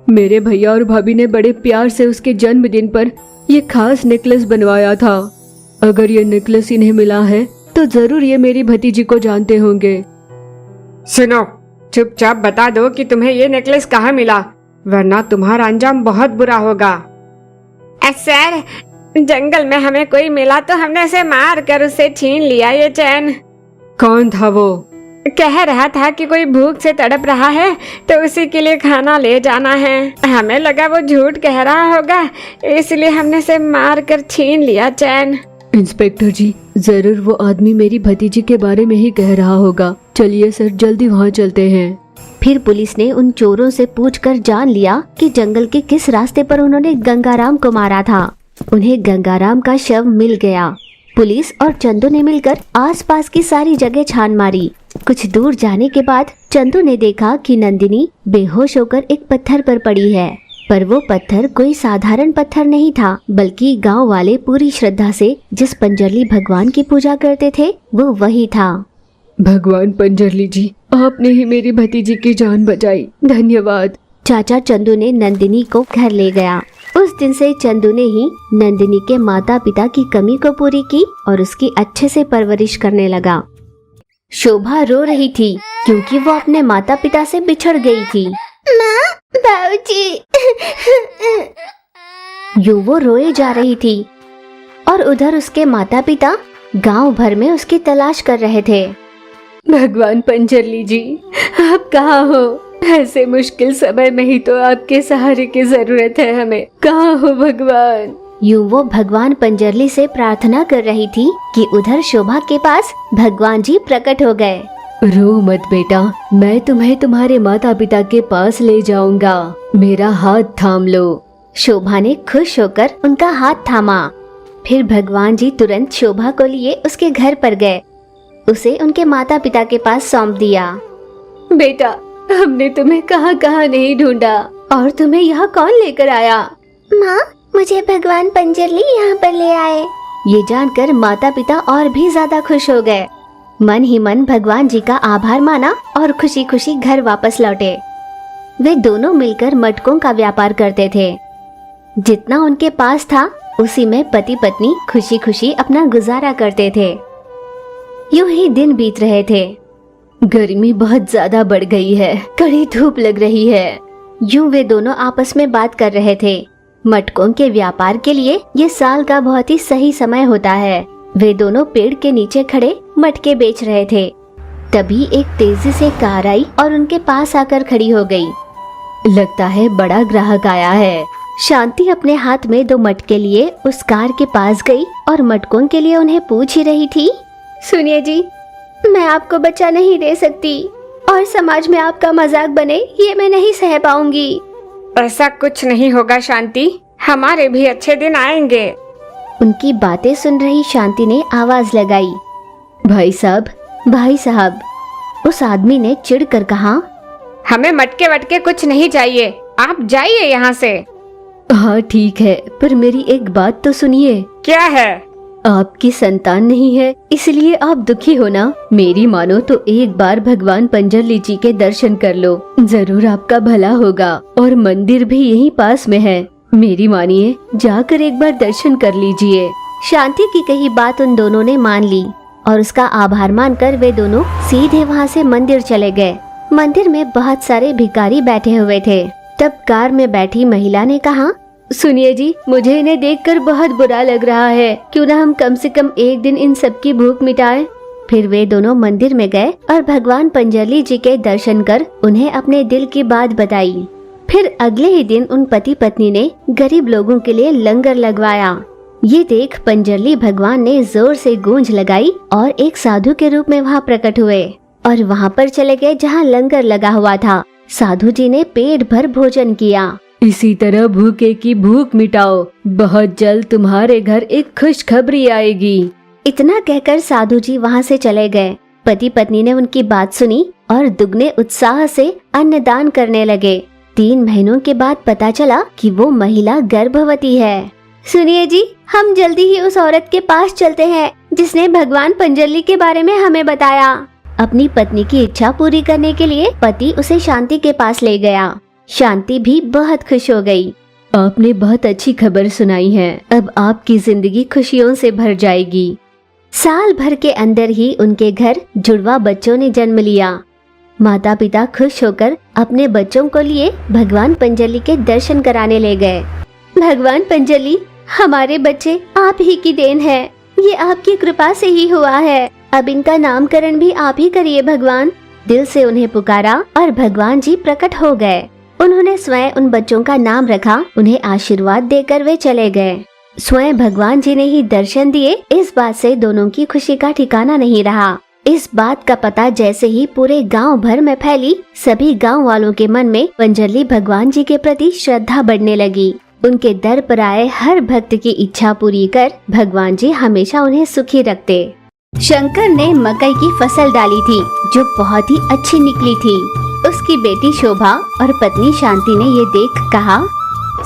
Speaker 3: मेरे भैया और भाभी ने बड़े प्यार से उसके जन्मदिन पर ये खास नेकलेस बनवाया था। अगर ये नेकलेस इन्हें मिला है तो जरूर ये मेरी भतीजी को जानते होंगे।
Speaker 2: सुनो, चुपचाप बता दो कि तुम्हें ये नेकलेस कहाँ मिला, वरना तुम्हारा अंजाम बहुत बुरा होगा। सर, जंगल में हमें कोई मिला तो हमने उसे मार कर उससे छीन लिया ये चैन।
Speaker 3: कौन था वो?
Speaker 2: कह रहा था कि कोई भूख से तड़प रहा है तो उसी के लिए खाना ले जाना है। हमें लगा वो झूठ कह रहा होगा, इसलिए हमने उसे मार कर छीन लिया चैन।
Speaker 3: इंस्पेक्टर जी, जरूर वो आदमी मेरी भतीजी के बारे में ही कह रहा होगा। चलिए सर, जल्दी वहाँ चलते हैं।
Speaker 1: फिर पुलिस ने उन चोरों से पूछकर जान लिया कि जंगल के किस रास्ते पर उन्होंने गंगाराम को मारा था। उन्हें गंगाराम का शव मिल गया। पुलिस और चंदू ने मिलकर आसपास की सारी जगह छान मारी। कुछ दूर जाने के बाद चंदू ने देखा कि नंदिनी बेहोश होकर एक पत्थर पर पड़ी है, पर वो पत्थर कोई साधारण पत्थर नहीं था, बल्कि गांव वाले पूरी श्रद्धा से जिस पंजरली भगवान की पूजा करते थे वो वही था।
Speaker 3: भगवान पंजरली जी, आपने ही मेरी भतीजी की जान बचाई, धन्यवाद।
Speaker 1: चाचा चंदू ने नंदिनी को घर ले गया। उस दिन से चंदू ने ही नंदिनी के माता पिता की कमी को पूरी की और उसकी अच्छे से परवरिश करने लगा। शोभा रो रही थी क्योंकि वो अपने माता पिता से बिछड़ गई थी। माँ, बाबूजी। यूं वो रोए जा रही थी और उधर उसके माता पिता गांव भर में उसकी तलाश कर रहे थे।
Speaker 3: भगवान पंजरली जी, आप कहाँ हो? ऐसे मुश्किल समय में ही तो आपके सहारे की जरूरत है हमें। कहाँ हो भगवान?
Speaker 1: यूं वो भगवान पंजरली से प्रार्थना कर रही थी कि उधर शोभा के पास भगवान जी प्रकट हो गए।
Speaker 3: रो मत बेटा, मैं तुम्हें तुम्हारे माता पिता के पास ले जाऊंगा। मेरा हाथ थाम लो।
Speaker 1: शोभा ने खुश होकर उनका हाथ थामा। फिर भगवान जी तुरंत शोभा को लिए उसके घर पर गए। उसे उनके माता पिता के पास सौंप दिया।
Speaker 3: बेटा, हमने तुम्हें कहाँ कहाँ नहीं ढूंढा और तुम्हें यहाँ कौन लेकर आया?
Speaker 1: माँ, मुझे भगवान पंजरली यहाँ पर ले आए। ये जानकर माता पिता और भी ज्यादा खुश हो गए। मन ही मन भगवान जी का आभार माना और खुशी खुशी घर वापस लौटे। वे दोनों मिलकर मटकों का व्यापार करते थे। जितना उनके पास था उसी में पति पत्नी खुशी खुशी अपना गुजारा करते थे। यूं ही दिन बीत रहे थे।
Speaker 3: गर्मी बहुत ज्यादा बढ़ गई है, कड़ी धूप लग रही है।
Speaker 1: यूं वे दोनों आपस में बात कर रहे थे। मटकों के व्यापार के लिए ये साल का बहुत ही सही समय होता है। वे दोनों पेड़ के नीचे खड़े मटके बेच रहे थे। तभी एक तेजी से कार आई और उनके पास आकर खड़ी हो गई।
Speaker 3: लगता है बड़ा ग्राहक आया है।
Speaker 1: शांति अपने हाथ में 2 मटके लिए उस कार के पास गई और मटकों के लिए उन्हें पूछ ही रही थी। सुनिए जी, मैं आपको बच्चा नहीं दे सकती और समाज में आपका मजाक बने ये मैं नहीं सह पाऊंगी।
Speaker 2: ऐसा कुछ नहीं होगा शांति, हमारे भी अच्छे दिन आएंगे।
Speaker 1: उनकी बातें सुन रही शांति ने आवाज लगाई।
Speaker 3: भाई साहब।
Speaker 1: उस आदमी ने चिढ़कर कहा,
Speaker 2: हमें मटके वटके कुछ नहीं चाहिए, आप जाइए यहाँ से।
Speaker 3: हाँ ठीक है, पर मेरी एक बात तो सुनिए।
Speaker 2: क्या है?
Speaker 3: आपकी संतान नहीं है इसलिए आप दुखी हो ना। मेरी मानो तो एक बार भगवान पंजरली जी के दर्शन कर लो, जरूर आपका भला होगा। और मंदिर भी यहीं पास में है, मेरी मानिए, जाकर एक बार दर्शन कर लीजिए।
Speaker 1: शांति की कही बात उन दोनों ने मान ली और उसका आभार मानकर वे दोनों सीधे वहाँ से मंदिर चले गए। मंदिर में बहुत सारे भिखारी बैठे हुए थे। तब कार में बैठी महिला ने कहा,
Speaker 3: सुनिए जी, मुझे इन्हें देखकर बहुत बुरा लग रहा है, क्यों ना हम कम से कम एक दिन इन सब की भूख मिटाएं।
Speaker 1: फिर वे दोनों मंदिर में गए और भगवान पंजरली जी के दर्शन कर उन्हें अपने दिल की बात बताई। फिर अगले ही दिन उन पति पत्नी ने गरीब लोगों के लिए लंगर लगवाया। ये देख पंजरली भगवान ने जोर से गूंज लगाई और एक साधु के रूप में वहाँ प्रकट हुए और वहाँ पर चले गए जहाँ लंगर लगा हुआ था। साधु जी ने पेट भर भोजन किया।
Speaker 3: इसी तरह भूखे की भूख मिटाओ, बहुत जल्द तुम्हारे घर एक खुशखबरी आएगी।
Speaker 1: इतना कहकर साधु जी वहाँ से चले गए। पति पत्नी ने उनकी बात सुनी और दुगने उत्साह से अन्नदान करने लगे। 3 महीनों के बाद पता चला कि वो महिला गर्भवती है। सुनिए जी, हम जल्दी ही उस औरत के पास चलते हैं जिसने भगवान पंजरली के बारे में हमें बताया। अपनी पत्नी की इच्छा पूरी करने के लिए पति उसे शांति के पास ले गया। शांति भी बहुत खुश हो गई।
Speaker 3: आपने बहुत अच्छी खबर सुनाई है, अब आपकी जिंदगी खुशियों से भर जाएगी।
Speaker 1: साल भर के अंदर ही उनके घर जुड़वा बच्चों ने जन्म लिया। माता पिता खुश होकर अपने बच्चों को लिए भगवान पंजरली के दर्शन कराने ले गए। भगवान पंजरली, हमारे बच्चे आप ही की देन है, ये आपकी कृपा से ही हुआ है। अब इनका नामकरण भी आप ही करिए भगवान। दिल से उन्हें पुकारा और भगवान जी प्रकट हो गए। उन्होंने स्वयं उन बच्चों का नाम रखा। उन्हें आशीर्वाद देकर वे चले गए। स्वयं भगवान जी ने ही दर्शन दिए। इस बात से दोनों की खुशी का ठिकाना नहीं रहा। इस बात का पता जैसे ही पूरे गांव भर में फैली, सभी गांव वालों के मन में पंजरली भगवान जी के प्रति श्रद्धा बढ़ने लगी। उनके दर पर आए हर भक्त की इच्छा पूरी कर भगवान जी हमेशा उन्हें सुखी रखते। शंकर ने मकई की फसल डाली थी जो बहुत ही अच्छी निकली थी। उसकी बेटी शोभा और पत्नी शांति ने ये देख कहा,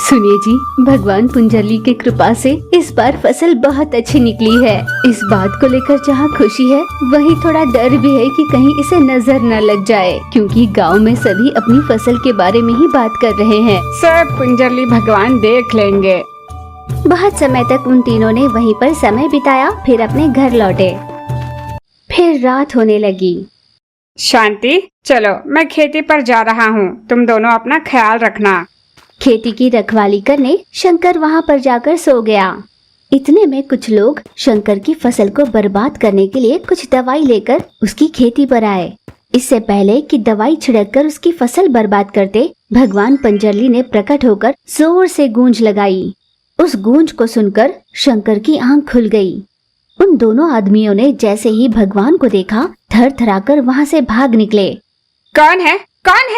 Speaker 3: सुनिए जी, भगवान पुंजरली की कृपा से इस बार फसल बहुत अच्छी निकली है। इस बात को लेकर जहाँ खुशी है वहीं थोड़ा डर भी है कि कहीं इसे नजर न लग जाए, क्योंकि गांव में सभी अपनी फसल के बारे में ही बात कर रहे हैं।
Speaker 2: सब पुंजरली भगवान देख लेंगे।
Speaker 1: बहुत समय तक उन तीनों ने वहीं पर समय बिताया, फिर अपने घर लौटे। फिर रात होने लगी।
Speaker 2: शांति, चलो मैं खेती पर जा रहा हूँ, तुम दोनों अपना ख्याल रखना।
Speaker 1: खेती की रखवाली करने शंकर वहाँ पर जाकर सो गया। इतने में कुछ लोग शंकर की फसल को बर्बाद करने के लिए कुछ दवाई लेकर उसकी खेती पर आए। इससे पहले कि दवाई छिड़ककर उसकी फसल बर्बाद करते, भगवान पंजरली ने प्रकट होकर जोर से गूंज लगाई। उस गूंज को सुनकर शंकर की आंख खुल गई। उन दोनों आदमियों ने जैसे ही भगवान को देखा, थरथराकर वहाँ से भाग निकले।
Speaker 2: कौन है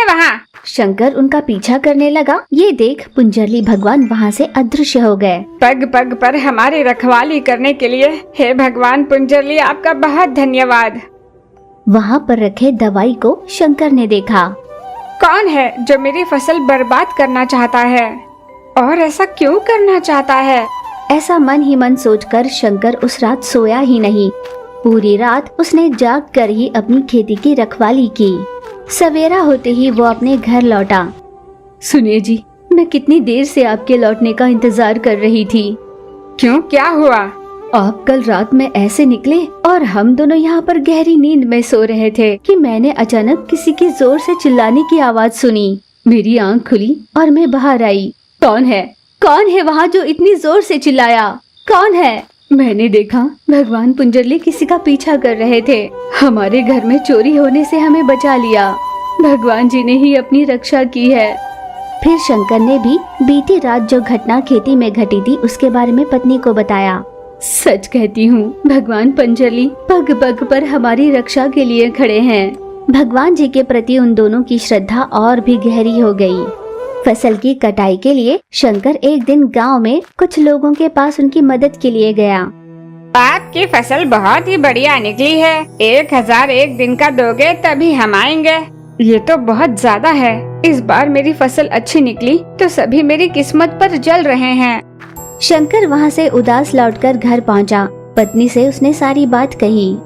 Speaker 2: वहाँ?
Speaker 1: शंकर उनका पीछा करने लगा। ये देख पुंजरली भगवान वहाँ से अदृश्य हो गए।
Speaker 2: पग पग पर हमारी रखवाली करने के लिए हे भगवान पुंजरली, आपका बहुत धन्यवाद।
Speaker 1: वहाँ पर रखे दवाई को शंकर ने देखा।
Speaker 2: कौन है जो मेरी फसल बर्बाद करना चाहता है, और ऐसा क्यों करना चाहता है?
Speaker 1: ऐसा मन ही मन सोचकर शंकर उस रात सोया ही नहीं। पूरी रात उसने जाग कर ही अपनी खेती की रखवाली की। सवेरा होते ही वो अपने घर लौटा।
Speaker 3: सुनिए जी, मैं कितनी देर से आपके लौटने का इंतजार कर रही थी।
Speaker 2: क्यों, क्या हुआ?
Speaker 3: आप कल रात में ऐसे निकले और हम दोनों यहाँ पर गहरी नींद में सो रहे थे कि मैंने अचानक किसी की जोर से चिल्लाने की आवाज सुनी। मेरी आंख खुली और मैं बाहर आई। कौन है वहाँ जो इतनी जोर से चिल्लाया? कौन है? मैंने देखा भगवान पुंजरली किसी का पीछा कर रहे थे। हमारे घर में चोरी होने से हमें बचा लिया। भगवान जी ने ही अपनी रक्षा की है।
Speaker 1: फिर शंकर ने भी बीती रात जो घटना खेती में घटी थी उसके बारे में पत्नी को बताया।
Speaker 3: सच कहती हूँ, भगवान पंजरली पग पग पर हमारी रक्षा के लिए खड़े हैं।
Speaker 1: भगवान जी के प्रति उन दोनों की श्रद्धा और भी गहरी हो गई। फसल की कटाई के लिए शंकर एक दिन गांव में कुछ लोगों के पास उनकी मदद के लिए गया।
Speaker 2: आपकी फसल बहुत ही बढ़िया निकली है, 1001 दिन का दोगे तभी हम आएंगे। ये तो बहुत ज्यादा है। इस बार मेरी फसल अच्छी निकली तो सभी मेरी किस्मत पर जल रहे हैं।
Speaker 1: शंकर वहाँ से उदास लौटकर घर पहुँचा। पत्नी से उसने सारी बात कही।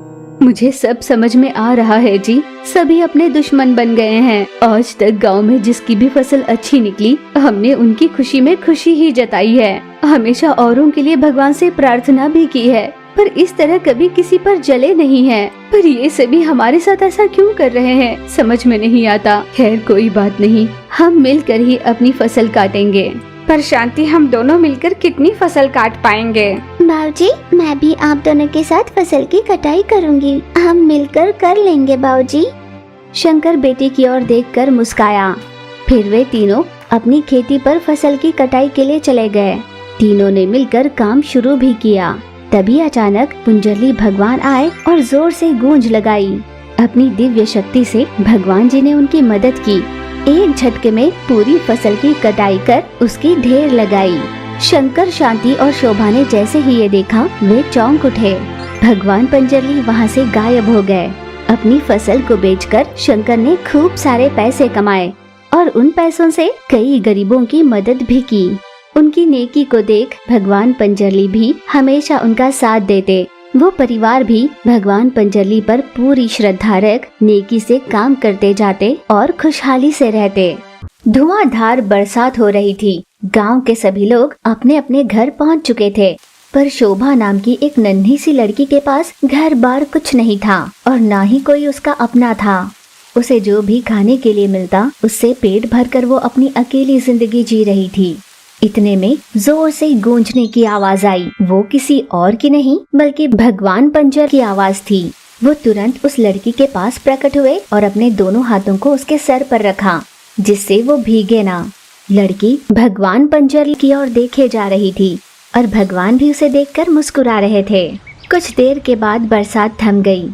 Speaker 3: मुझे सब समझ में आ रहा है जी, सभी अपने दुश्मन बन गए हैं। आज तक गांव में जिसकी भी फसल अच्छी निकली, हमने उनकी खुशी में खुशी ही जताई है। हमेशा औरों के लिए भगवान से प्रार्थना भी की है, पर इस तरह कभी किसी पर जले नहीं है। पर ये सभी हमारे साथ ऐसा क्यों कर रहे हैं, समझ में नहीं आता। खैर कोई बात नहीं, हम मिलकर ही अपनी फसल काटेंगे।
Speaker 2: पर शांति, हम दोनों मिलकर कितनी फसल काट पाएंगे?
Speaker 1: बाबूजी, मैं भी आप दोनों के साथ फसल की कटाई करूंगी। हम मिलकर कर लेंगे बाबूजी। शंकर बेटी की ओर देखकर मुस्काया। फिर वे तीनों अपनी खेती पर फसल की कटाई के लिए चले गए। तीनों ने मिलकर काम शुरू भी किया। तभी अचानक पुंजरली भगवान आए और जोर से गूंज लगाई। अपनी दिव्य शक्ति से भगवान जी ने उनकी मदद की। एक झटके में पूरी फसल की कटाई कर उसकी ढेर लगाई। शंकर, शांति और शोभा ने जैसे ही ये देखा, वे चौंक उठे। भगवान पंजरली वहाँ से गायब हो गए। अपनी फसल को बेचकर शंकर ने खूब सारे पैसे कमाए और उन पैसों से कई गरीबों की मदद भी की। उनकी नेकी को देख भगवान पंजरली भी हमेशा उनका साथ देते। वो परिवार भी भगवान पंजरली पर पूरी श्रद्धा रख नेकी से काम करते जाते और खुशहाली से रहते। धुआंधार बरसात हो रही थी। गांव के सभी लोग अपने अपने घर पहुंच चुके थे, पर शोभा नाम की एक नन्ही सी लड़की के पास घर बार कुछ नहीं था और ना ही कोई उसका अपना था। उसे जो भी खाने के लिए मिलता उससे पेट भरकर वो अपनी अकेली जिंदगी जी रही थी। इतने में जोर से गूंजने की आवाज आई। वो किसी और की नहीं बल्कि भगवान पंजर की आवाज थी। वो तुरंत उस लड़की के पास प्रकट हुए और अपने दोनों हाथों को उसके सर पर रखा, जिससे वो भीगे ना। लड़की भगवान पंजर की ओर देखे जा रही थी और भगवान भी उसे देखकर मुस्कुरा रहे थे। कुछ देर के बाद बरसात थम गई।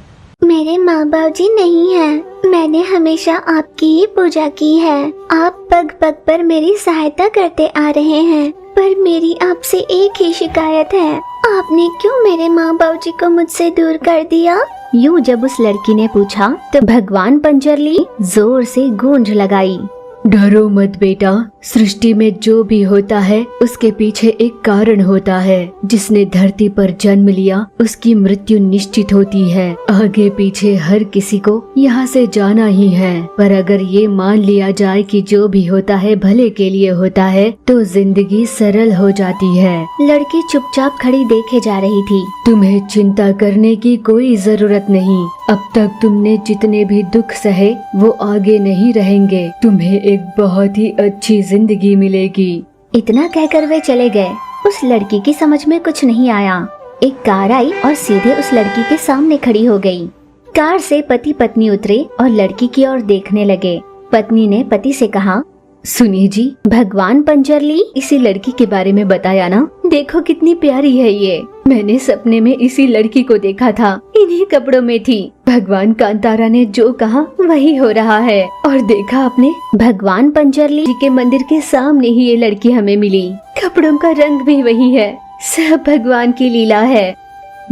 Speaker 1: मेरे माँ बाप जी नहीं हैं। मैंने हमेशा आपकी ही पूजा की है। आप पग पग पर मेरी सहायता करते आ रहे हैं, पर मेरी आपसे एक ही शिकायत है, आपने क्यों मेरे माँ बाप जी को मुझसे दूर कर दिया? यूं जब उस लड़की ने पूछा तो भगवान पंजरली जोर से गूंज लगाई।
Speaker 3: डरो मत बेटा, सृष्टि में जो भी होता है उसके पीछे एक कारण होता है। जिसने धरती पर जन्म लिया उसकी मृत्यु निश्चित होती है। आगे पीछे हर किसी को यहाँ से जाना ही है, पर अगर ये मान लिया जाए कि जो भी होता है भले के लिए होता है तो जिंदगी सरल हो जाती है।
Speaker 1: लड़की चुपचाप खड़ी देखे जा रही थी।
Speaker 3: तुम्हें चिंता करने की कोई जरूरत नहीं। अब तक तुमने जितने भी दुख सहे वो आगे नहीं रहेंगे। तुम्हें एक बहुत ही अच्छी जिंदगी मिलेगी।
Speaker 1: इतना कहकर वे चले गए। उस लड़की की समझ में कुछ नहीं आया। एक कार आई और सीधे उस लड़की के सामने खड़ी हो गई। कार से पति पत्नी उतरे और लड़की की ओर देखने लगे। पत्नी ने पति से कहा,
Speaker 3: सुनिए जी,
Speaker 1: भगवान पंजरली
Speaker 3: इसी लड़की के बारे में बताया ना? देखो कितनी प्यारी है ये। मैंने सपने में इसी लड़की को देखा था, इन्हीं कपड़ों में थी। भगवान कांतारा ने जो कहा वही हो रहा है। और देखा आपने,
Speaker 1: भगवान पंजरली
Speaker 3: जी के मंदिर के सामने ही ये लड़की हमें मिली। कपड़ों का रंग भी वही है। सब भगवान की लीला है।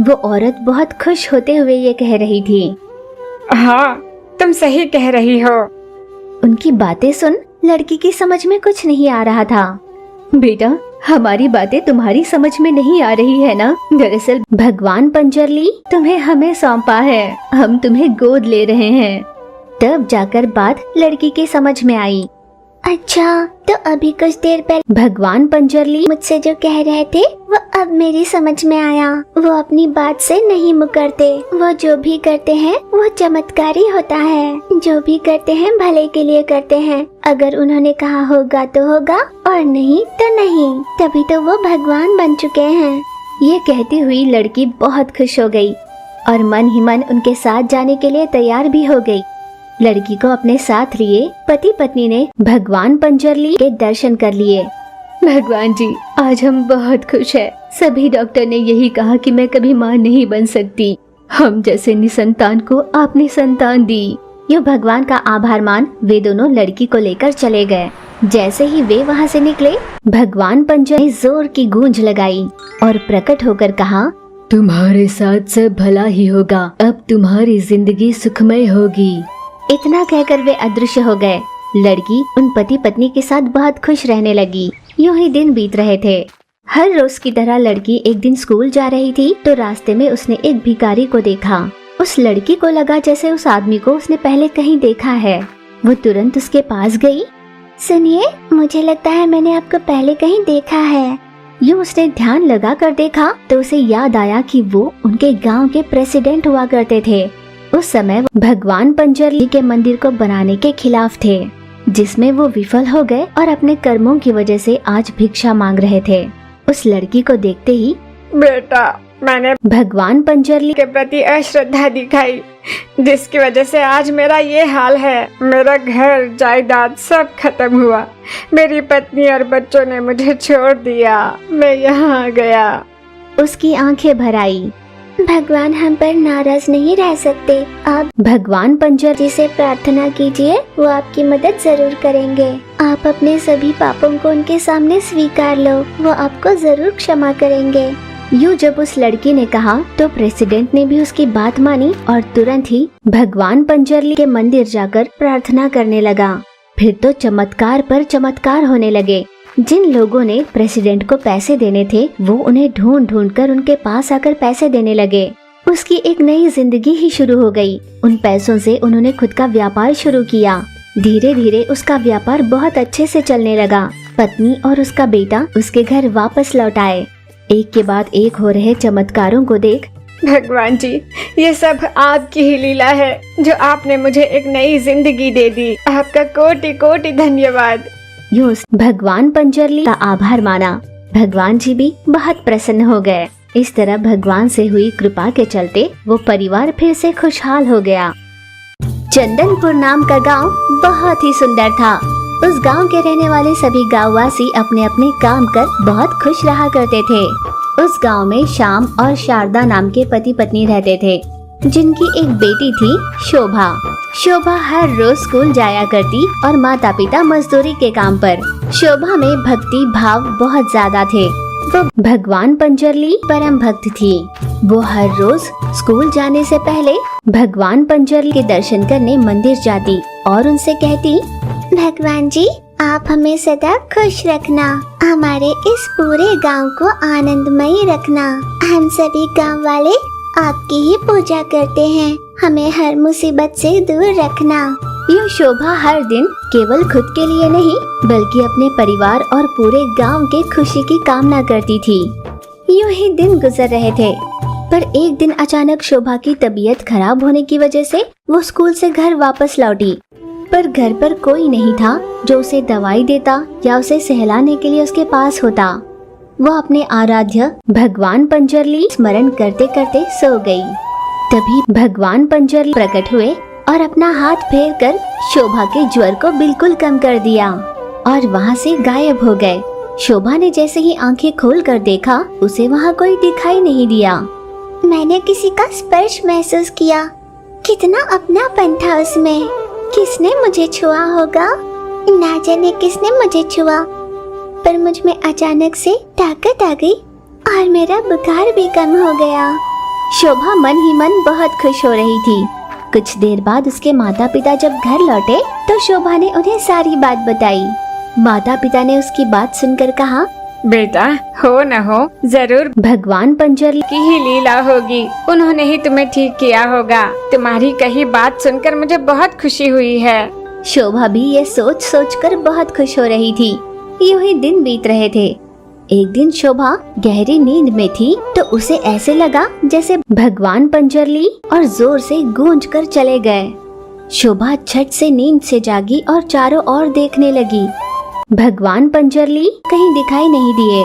Speaker 1: वो औरत बहुत खुश होते हुए ये कह रही थी।
Speaker 2: हाँ, तुम सही कह रही हो।
Speaker 1: उनकी बातें सुन लड़की की समझ में कुछ नहीं आ रहा था।
Speaker 3: बेटा, हमारी बातें तुम्हारी समझ में नहीं आ रही है ना? दरअसल
Speaker 1: भगवान पंजरली
Speaker 3: तुम्हें हमें सौंपा है, हम तुम्हें गोद ले रहे हैं।
Speaker 1: तब जाकर बात लड़की के समझ में आई। अच्छा, तो अभी कुछ देर पहले भगवान पंजरली मुझसे जो कह रहे थे वो अब मेरी समझ में आया। वो अपनी बात से नहीं मुकरते। वो जो भी करते हैं वो चमत्कारी होता है। जो भी करते हैं भले के लिए करते हैं। अगर उन्होंने कहा होगा तो होगा और नहीं तो नहीं। तभी तो वो भगवान बन चुके हैं। ये कहती हुई लड़की बहुत खुश हो गई और मन ही मन उनके साथ जाने के लिए तैयार भी हो गई। लड़की को अपने साथ लिए पति पत्नी ने भगवान पंजरली के दर्शन कर लिए।
Speaker 3: भगवान जी, आज हम बहुत खुश हैं। सभी डॉक्टर ने यही कहा कि मैं कभी मां नहीं बन सकती। हम जैसे निसंतान को आपने संतान दी।
Speaker 1: यो भगवान का आभार मान वे दोनों लड़की को लेकर चले गए। जैसे ही वे वहाँ से निकले, भगवान पंजरली ने जोर की गूंज लगाई और प्रकट होकर कहा,
Speaker 3: तुम्हारे साथ सब भला ही होगा। अब तुम्हारी जिंदगी सुखमय होगी।
Speaker 1: इतना कहकर वे अदृश्य हो गए। लड़की उन पति पत्नी के साथ बहुत खुश रहने लगी। यूं ही दिन बीत रहे थे। हर रोज की तरह लड़की एक दिन स्कूल जा रही थी तो रास्ते में उसने एक भिखारी को देखा। उस लड़की को लगा जैसे उस आदमी को उसने पहले कहीं देखा है। वो तुरंत उसके पास गई। सुनिए, मुझे लगता है मैंने आपको पहले कहीं देखा है। यूं उसने ध्यान लगा कर देखा तो उसे याद आया कि वो उनके गाँव के प्रेसिडेंट हुआ करते थे। उस समय वो भगवान पंजरली के मंदिर को बनाने के खिलाफ थे, जिसमें वो विफल हो गए और अपने कर्मों की वजह से आज भिक्षा मांग रहे थे। उस लड़की को देखते ही,
Speaker 2: बेटा, मैंने
Speaker 1: भगवान पंजरली
Speaker 2: के प्रति अश्रद्धा दिखाई, जिसकी वजह से आज मेरा ये हाल है। मेरा घर जायदाद सब खत्म हुआ। मेरी पत्नी और बच्चों ने मुझे छोड़ दिया। मैं यहाँ आ गया।
Speaker 1: उसकी आंखें भर आई। भगवान हम पर नाराज नहीं रह सकते। आप भगवान पंजरली से प्रार्थना कीजिए, वो आपकी मदद जरूर करेंगे। आप अपने सभी पापों को उनके सामने स्वीकार लो, वो आपको जरूर क्षमा करेंगे। यूं जब उस लड़की ने कहा तो प्रेसिडेंट ने भी उसकी बात मानी और तुरंत ही भगवान पंजरली के मंदिर जाकर प्रार्थना करने लगा। फिर तो चमत्कार पर चमत्कार होने लगे। जिन लोगों ने प्रेसिडेंट को पैसे देने थे वो उन्हें ढूंढ ढूंढ कर उनके पास आकर पैसे देने लगे। उसकी एक नई जिंदगी ही शुरू हो गई। उन पैसों से उन्होंने खुद का व्यापार शुरू किया। धीरे धीरे उसका व्यापार बहुत अच्छे से चलने लगा। पत्नी और उसका बेटा उसके घर वापस लौट आए। एक के बाद एक हो रहे चमत्कारों को देख,
Speaker 2: भगवान जी, ये सब आपकी ही लीला है जो आपने मुझे एक नई जिंदगी दे दी। आपका कोटि कोटि धन्यवाद।
Speaker 1: यूं भगवान पंजरली का आभार माना। भगवान जी भी बहुत प्रसन्न हो गए। इस तरह भगवान से हुई कृपा के चलते वो परिवार फिर से खुशहाल हो गया। चंदनपुर नाम का गांव बहुत ही सुंदर था। उस गांव के रहने वाले सभी गांववासी अपने अपने काम कर बहुत खुश रहा करते थे। उस गांव में श्याम और शारदा नाम के पति पत्नी रहते थे। जिनकी एक बेटी थी शोभा। शोभा हर रोज स्कूल जाया करती और माता पिता मजदूरी के काम पर। शोभा में भक्ति भाव बहुत ज्यादा थे। वो भगवान पंजरली परम भक्त थी। वो हर रोज स्कूल जाने से पहले भगवान पंजरली के दर्शन करने मंदिर जाती और उनसे कहती, भगवान जी आप हमें सदा खुश रखना, हमारे इस पूरे गांव को आनंदमयी रखना। हम सभी गांव वाले आपकी ही पूजा करते हैं, हमें हर मुसीबत से दूर रखना। यूँ शोभा हर दिन केवल खुद के लिए नहीं बल्कि अपने परिवार और पूरे गांव के खुशी की कामना करती थी। यूँ ही दिन गुजर रहे थे, पर एक दिन अचानक शोभा की तबीयत खराब होने की वजह से वो स्कूल से घर वापस लौटी। पर घर पर कोई नहीं था जो उसे दवाई देता या उसे सहलाने के लिए उसके पास होता। वो अपने आराध्य भगवान पंजरली स्मरण करते करते सो गई। तभी भगवान पंजरली प्रकट हुए और अपना हाथ फेर कर शोभा के ज्वर को बिल्कुल कम कर दिया और वहाँ से गायब हो गए। शोभा ने जैसे ही आंखें खोल कर देखा, उसे वहाँ कोई दिखाई नहीं दिया। मैंने किसी का स्पर्श महसूस किया, कितना अपनापन था उसमें। किसने मुझे छुआ होगा? ना जाने किसने मुझे छुआ, पर मुझ में अचानक से ताकत आ गई और मेरा बुखार भी कम हो गया। शोभा मन ही मन बहुत खुश हो रही थी। कुछ देर बाद उसके माता पिता जब घर लौटे तो शोभा ने उन्हें सारी बात बताई। माता पिता ने उसकी बात सुनकर कहा,
Speaker 2: बेटा हो न हो जरूर
Speaker 1: भगवान पंजरली
Speaker 2: की ही लीला होगी, उन्होंने ही तुम्हें ठीक किया होगा। तुम्हारी कही बात सुनकर मुझे बहुत खुशी हुई है।
Speaker 1: शोभा भी ये सोच सोच कर बहुत खुश हो रही थी। यूं ही दिन बीत रहे थे। एक दिन शोभा गहरी नींद में थी तो उसे ऐसे लगा जैसे भगवान पंजरली और जोर से गूंज कर चले गए। शोभा झट से नींद से जागी और चारों ओर देखने लगी। भगवान पंजरली कहीं दिखाई नहीं दिए।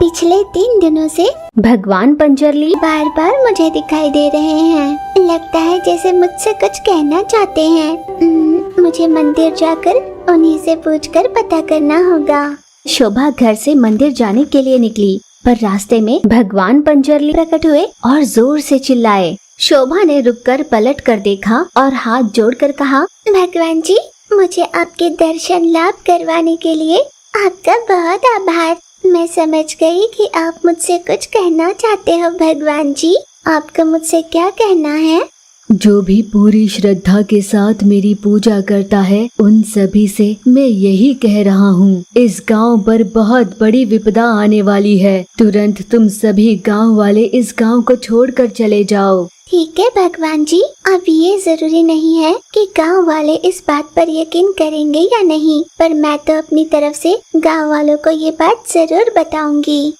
Speaker 1: पिछले 3 दिनों से भगवान पंजरली बार बार मुझे दिखाई दे रहे हैं। लगता है जैसे मुझसे कुछ कहना चाहते हैं। मुझे मंदिर जाकर उन्हीं से पूछकर पता करना होगा। शोभा घर से मंदिर जाने के लिए निकली, पर रास्ते में भगवान पंजरली प्रकट हुए और जोर से चिल्लाए। शोभा ने रुककर पलट कर देखा और हाथ जोड़कर कहा, भगवान जी मुझे आपके दर्शन लाभ करवाने के लिए आपका बहुत आभार। मैं समझ गई कि आप मुझसे कुछ कहना चाहते हो। भगवान जी आपका मुझसे क्या कहना है?
Speaker 3: जो भी पूरी श्रद्धा के साथ मेरी पूजा करता है उन सभी से मैं यही कह रहा हूँ, इस गांव पर बहुत बड़ी विपदा आने वाली है। तुरंत तुम सभी गांव वाले इस गांव को छोड़कर चले जाओ।
Speaker 1: ठीक है भगवान जी, अब ये जरूरी नहीं है कि गांव वाले इस बात पर यकीन करेंगे या नहीं, पर मैं तो अपनी तरफ से गांव वालों को ये बात जरूर बताऊंगी।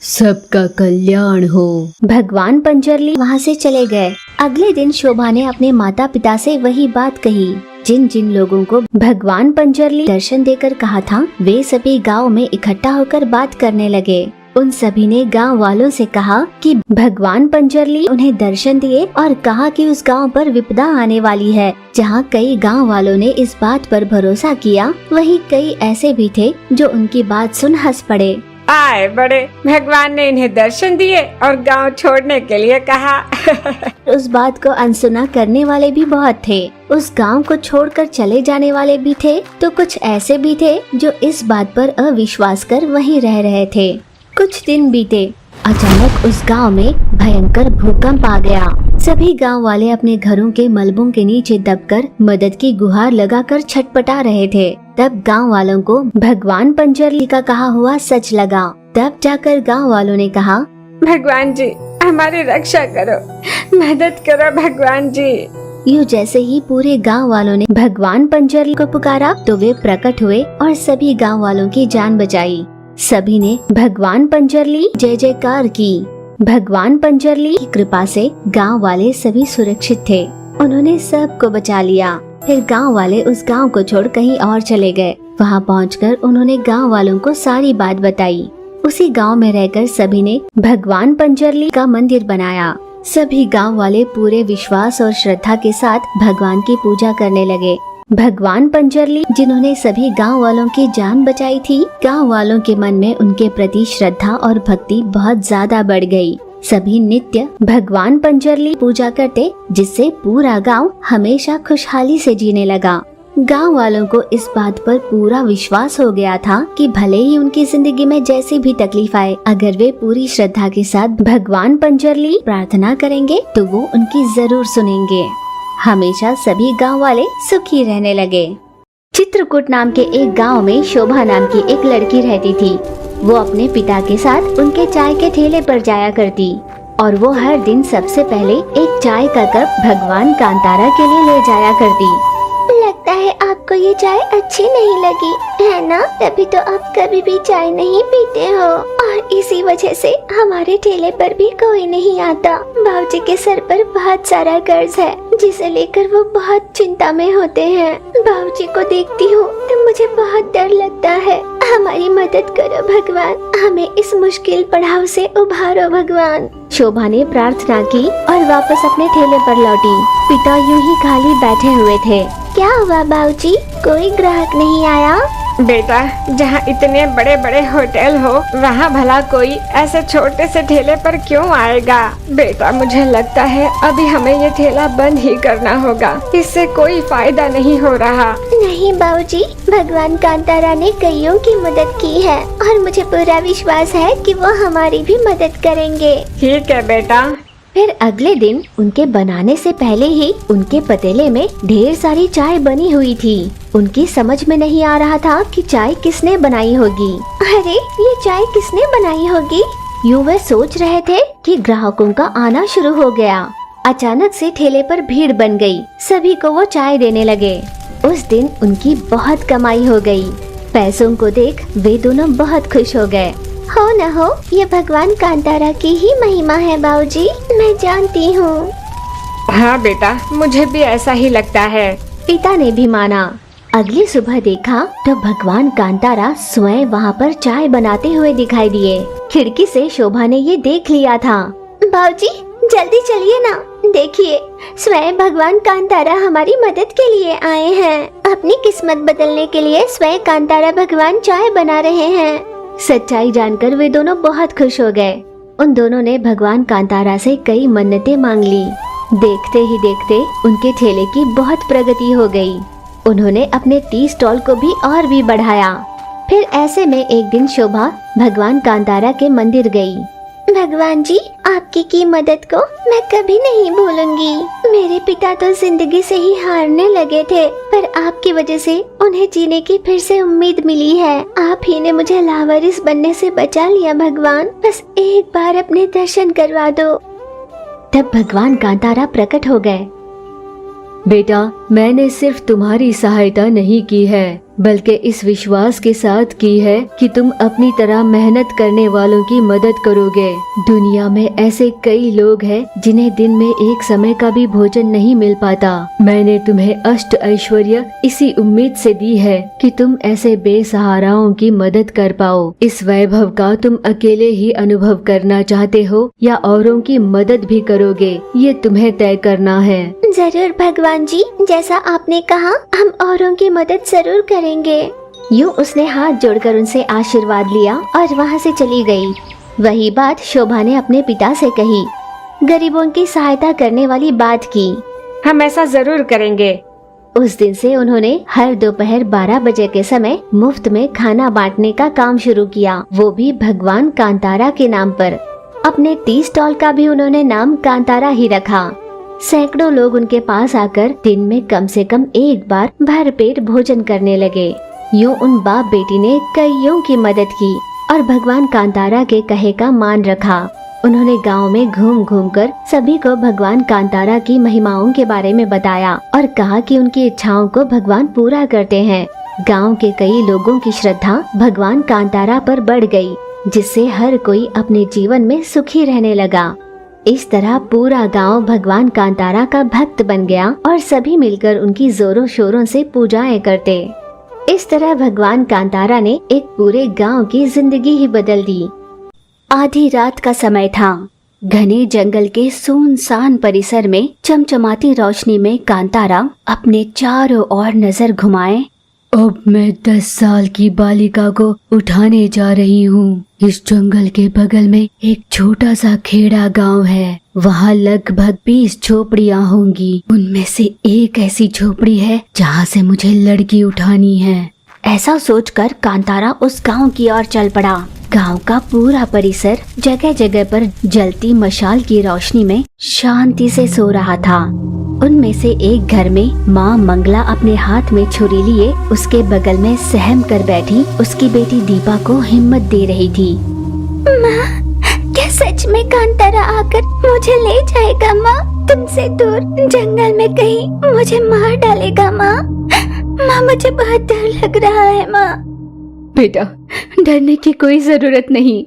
Speaker 3: सबका कल्याण हो।
Speaker 1: भगवान पंजरली वहाँ से चले गए। अगले दिन शोभा ने अपने माता पिता से वही बात कही। जिन जिन लोगों को भगवान पंजरली दर्शन देकर कहा था, वे सभी गांव में इकट्ठा होकर बात करने लगे। उन सभी ने गांव वालों से कहा कि भगवान पंजरली उन्हें दर्शन दिए और कहा कि उस गांव पर विपदा आने वाली है। जहां कई गांव वालों ने इस बात पर भरोसा किया, वहीं कई ऐसे भी थे जो उनकी बात सुन हंस पड़े।
Speaker 2: आए बड़े, भगवान ने इन्हें दर्शन दिए और गांव छोड़ने के लिए कहा।
Speaker 1: उस बात को अनसुना करने वाले भी बहुत थे। उस गांव को छोड़कर चले जाने वाले भी थे, तो कुछ ऐसे भी थे जो इस बात पर अविश्वास कर वहीं रह रहे थे। कुछ दिन बीते। अचानक उस गांव में भयंकर भूकंप आ गया। सभी गांव वाले अपने घरों के मलबों के नीचे दबकर मदद की गुहार लगाकर छटपटा रहे थे। तब गांव वालों को भगवान पंजरली का कहा हुआ सच लगा। तब जाकर गांव वालों ने कहा,
Speaker 2: भगवान जी हमारी रक्षा करो, मदद करो भगवान जी।
Speaker 1: यूँ जैसे ही पूरे गांव वालों ने भगवान पंजरली को पुकारा तो वे प्रकट हुए और सभी गांव वालों की जान बचाई। सभी ने भगवान पंजरली जय जयकार की। भगवान पंजरली की कृपा से गांव वाले सभी सुरक्षित थे। उन्होंने सबको बचा लिया। फिर गांव वाले उस गांव को छोड़ कहीं और चले गए। वहां पहुंचकर उन्होंने गांव वालों को सारी बात बताई। उसी गांव में रहकर सभी ने भगवान पंजरली का मंदिर बनाया। सभी गांव वाले पूरे विश्वास और श्रद्धा के साथ भगवान की पूजा करने लगे। भगवान पंजरली जिन्होंने सभी गांव वालों की जान बचाई थी, गांव वालों के मन में उनके प्रति श्रद्धा और भक्ति बहुत ज्यादा बढ़ गई। सभी नित्य भगवान पंजरली पूजा करते, जिससे पूरा गांव हमेशा खुशहाली से जीने लगा। गांव वालों को इस बात पर पूरा विश्वास हो गया था कि भले ही उनकी जिंदगी में जैसी भी तकलीफ आए, अगर वे पूरी श्रद्धा के साथ भगवान पंजरली प्रार्थना करेंगे तो वो उनकी जरूर सुनेंगे। हमेशा सभी गांव वाले सुखी रहने लगे। चित्रकूट नाम के एक गांव में शोभा नाम की एक लड़की रहती थी। वो अपने पिता के साथ उनके चाय के ठेले पर जाया करती और वो हर दिन सबसे पहले एक चाय का कप भगवान कांतारा के लिए ले जाया करती।
Speaker 4: लगता है आपको ये चाय अच्छी नहीं लगी, है ना? तभी तो आप कभी भी चाय नहीं पीते हो और इसी वजह से हमारे ठेले पर भी कोई नहीं आता। बाबूजी के सर पर बहुत सारा कर्ज है, जिसे लेकर वो बहुत चिंता में होते हैं। बाबूजी को देखती हूँ तो मुझे बहुत डर लगता है। हमारी मदद करो भगवान, हमें इस मुश्किल पड़ाव से उभारो भगवान।
Speaker 1: शोभा ने प्रार्थना की और वापस अपने ठेले पर लौटी। पिता यूं ही खाली बैठे हुए थे।
Speaker 4: क्या हुआ बाबूजी, कोई ग्राहक नहीं आया?
Speaker 2: बेटा, जहाँ इतने बड़े बड़े होटल हो वहाँ भला कोई ऐसे छोटे से ठेले पर क्यों आएगा? बेटा, मुझे लगता है अभी हमें ये ठेला बंद ही करना होगा, इससे कोई फायदा नहीं हो रहा।
Speaker 4: नहीं बाबूजी, भगवान कांतारा ने कईयों की मदद की है और मुझे पूरा विश्वास है कि वो हमारी भी मदद करेंगे।
Speaker 2: ठीक है बेटा।
Speaker 1: फिर अगले दिन उनके बनाने से पहले ही उनके पतीले में ढेर सारी चाय बनी हुई थी। उनकी समझ में नहीं आ रहा था कि चाय किसने बनाई होगी।
Speaker 4: अरे, ये चाय किसने बनाई होगी?
Speaker 1: यूं वे सोच रहे थे कि ग्राहकों का आना शुरू हो गया। अचानक से ठेले पर भीड़ बन गई। सभी को वो चाय देने लगे। उस दिन उनकी बहुत कमाई हो गई। पैसों को देख वे दोनों बहुत खुश हो गए।
Speaker 4: हो न हो, ये भगवान कांतारा की ही महिमा है बाबूजी, मैं जानती हूँ।
Speaker 2: हाँ बेटा, मुझे भी ऐसा ही लगता है।
Speaker 1: पिता ने भी माना। अगली सुबह देखा तो भगवान कांतारा स्वयं वहाँ पर चाय बनाते हुए दिखाई दिए। खिड़की से शोभा ने ये देख लिया था।
Speaker 4: बाबूजी, जल्दी चलिए ना, देखिए स्वयं भगवान कांतारा हमारी मदद के लिए आए हैं। अपनी किस्मत बदलने के लिए स्वयं कांतारा भगवान चाय बना रहे हैं।
Speaker 1: सच्चाई जानकर वे दोनों बहुत खुश हो गए। उन दोनों ने भगवान कांतारा से कई मन्नतें मांग ली। देखते ही देखते उनके ठेले की बहुत प्रगति हो गई। उन्होंने अपने टी स्टॉल को भी और भी बढ़ाया। फिर ऐसे में एक दिन शोभा भगवान कांतारा के मंदिर गई।
Speaker 4: भगवान जी, आपकी की मदद को मैं कभी नहीं भूलूंगी। मेरे पिता तो जिंदगी से ही हारने लगे थे, पर आपकी वजह से उन्हें जीने की फिर से उम्मीद मिली है। आप ही ने मुझे लावारिस बनने से बचा लिया भगवान, बस एक बार अपने दर्शन करवा दो।
Speaker 1: तब भगवान कांतारा प्रकट हो गए।
Speaker 3: बेटा, मैंने सिर्फ तुम्हारी सहायता नहीं की है, बल्कि इस विश्वास के साथ की है कि तुम अपनी तरह मेहनत करने वालों की मदद करोगे। दुनिया में ऐसे कई लोग हैं जिन्हें दिन में एक समय का भी भोजन नहीं मिल पाता। मैंने तुम्हें अष्ट ऐश्वर्य इसी उम्मीद से दी है कि तुम ऐसे बेसहाराओं की मदद कर पाओ। इस वैभव का तुम अकेले ही अनुभव करना चाहते हो या औरों की मदद भी करोगे, ये तुम्हें तय करना है।
Speaker 4: जरूर भगवान जी, जैसा आपने कहा हम औरों की मदद जरूर करेंगे।
Speaker 1: यूं उसने हाथ जोड़कर उनसे आशीर्वाद लिया और वहाँ से चली गई। वही बात शोभा ने अपने पिता से कही। गरीबों की सहायता करने वाली बात की।
Speaker 2: हम ऐसा जरूर करेंगे।
Speaker 1: उस दिन से उन्होंने हर दोपहर 12 बजे के समय मुफ्त में खाना बांटने का काम शुरू किया, वो भी भगवान कांतारा के नाम पर। अपने टी स्टॉल का भी उन्होंने नाम कांतारा ही रखा। सैकड़ों लोग उनके पास आकर दिन में कम से कम एक बार भरपेट भोजन करने लगे। यूं उन बाप बेटी ने कईयों की मदद की और भगवान कांतारा के कहे का मान रखा। उन्होंने गांव में घूम घूम कर सभी को भगवान कांतारा की महिमाओं के बारे में बताया और कहा कि उनकी इच्छाओं को भगवान पूरा करते हैं। गांव के कई लोगों की श्रद्धा भगवान कांतारा पर बढ़ गई, जिससे हर कोई अपने जीवन में सुखी रहने लगा। इस तरह पूरा गांव भगवान कांतारा का भक्त बन गया और सभी मिलकर उनकी जोरों शोरों से पूजाएं करते। इस तरह भगवान कांतारा ने एक पूरे गांव की जिंदगी ही बदल दी। आधी रात का समय था। घने जंगल के सुनसान परिसर में चमचमाती रोशनी में कांतारा अपने चारों ओर नजर घुमाए
Speaker 3: अब मैं 10 साल की बालिका को उठाने जा रही हूँ। इस जंगल के बगल में एक छोटा सा खेड़ा गांव है। वहाँ लगभग 20 झोपड़ियाँ होंगी। उनमें से एक ऐसी झोपड़ी है जहाँ से मुझे लड़की उठानी है।
Speaker 1: ऐसा सोचकर कांतारा उस गांव की ओर चल पड़ा। गांव का पूरा परिसर जगह जगह पर जलती मशाल की रोशनी में शांति से सो रहा था। उनमें से एक घर में माँ मंगला अपने हाथ में छुरी लिए उसके बगल में सहम कर बैठी उसकी बेटी दीपा को हिम्मत दे रही थी।
Speaker 4: माँ, क्या सच में कांतारा आकर मुझे ले जाएगा माँ? तुमसे दूर जंगल में कहीं मुझे मार डालेगा माँ? माँ, मुझे बहुत डर लग रहा है माँ।
Speaker 3: बेटा, डरने की कोई जरूरत नहीं।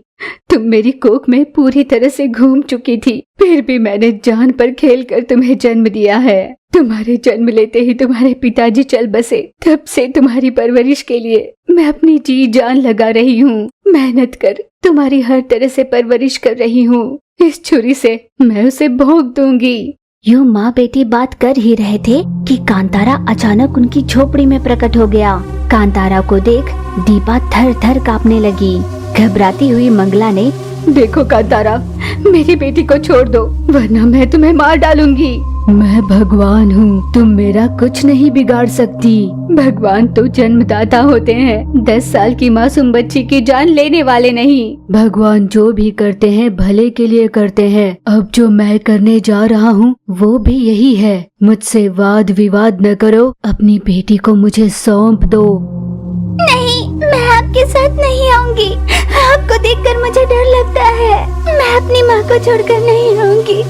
Speaker 3: तुम मेरी कोख में पूरी तरह से घूम चुकी थी, फिर भी मैंने जान पर खेलकर तुम्हें जन्म दिया है। तुम्हारे जन्म लेते ही तुम्हारे पिताजी चल बसे। तब से तुम्हारी परवरिश के लिए मैं अपनी जी जान लगा रही हूँ। मेहनत कर तुम्हारी हर तरह से परवरिश कर रही हूँ। इस छुरी से मैं उसे भोंक दूंगी।
Speaker 1: यूं माँ बेटी बात कर ही रहे थे कि कांतारा अचानक उनकी झोपड़ी में प्रकट हो गया। कांतारा को देख दीपा थर थर कांपने लगी। घबराती हुई मंगला ने,
Speaker 3: देखो कांतारा, मेरी बेटी को छोड़ दो वरना मैं तुम्हें मार डालूंगी। मैं भगवान हूँ, तुम मेरा कुछ नहीं बिगाड़ सकती। भगवान तो जन्मदाता होते हैं, 10 साल की मासूम बच्ची की जान लेने वाले नहीं। भगवान जो भी करते हैं भले के लिए करते हैं। अब जो मैं करने जा रहा हूँ वो भी यही है। मुझसे वाद विवाद न करो, अपनी बेटी को मुझे सौंप दो।
Speaker 4: नहीं, मैं आपके साथ नहीं आऊंगी। आपको देखकर मुझे डर लगता है। मैं अपनी माँ को छोड़कर नहीं रहूंगी।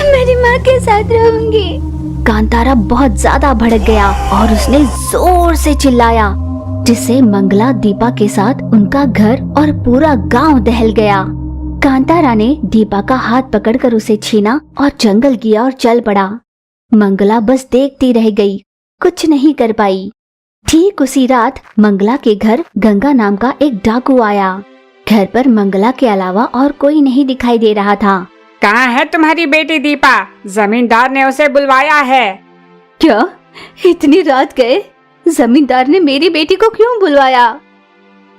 Speaker 4: मेरी माँ के साथ रहूंगी।
Speaker 1: कांतारा बहुत ज्यादा भड़क गया और उसने जोर से चिल्लाया, जिससे मंगला दीपा के साथ उनका घर और पूरा गांव दहल गया। कांतारा ने दीपा का हाथ पकड़कर उसे छीना और जंगल की ओर चल पड़ा। मंगला बस देखती रह गई, कुछ नहीं कर पाई। ठीक उसी रात मंगला के घर गंगा नाम का एक डाकू आया। घर पर मंगला के अलावा और कोई नहीं दिखाई दे रहा था।
Speaker 2: कहाँ है तुम्हारी बेटी दीपा? जमींदार ने उसे बुलवाया है।
Speaker 3: क्या इतनी रात गए? जमींदार ने मेरी बेटी को क्यों बुलवाया?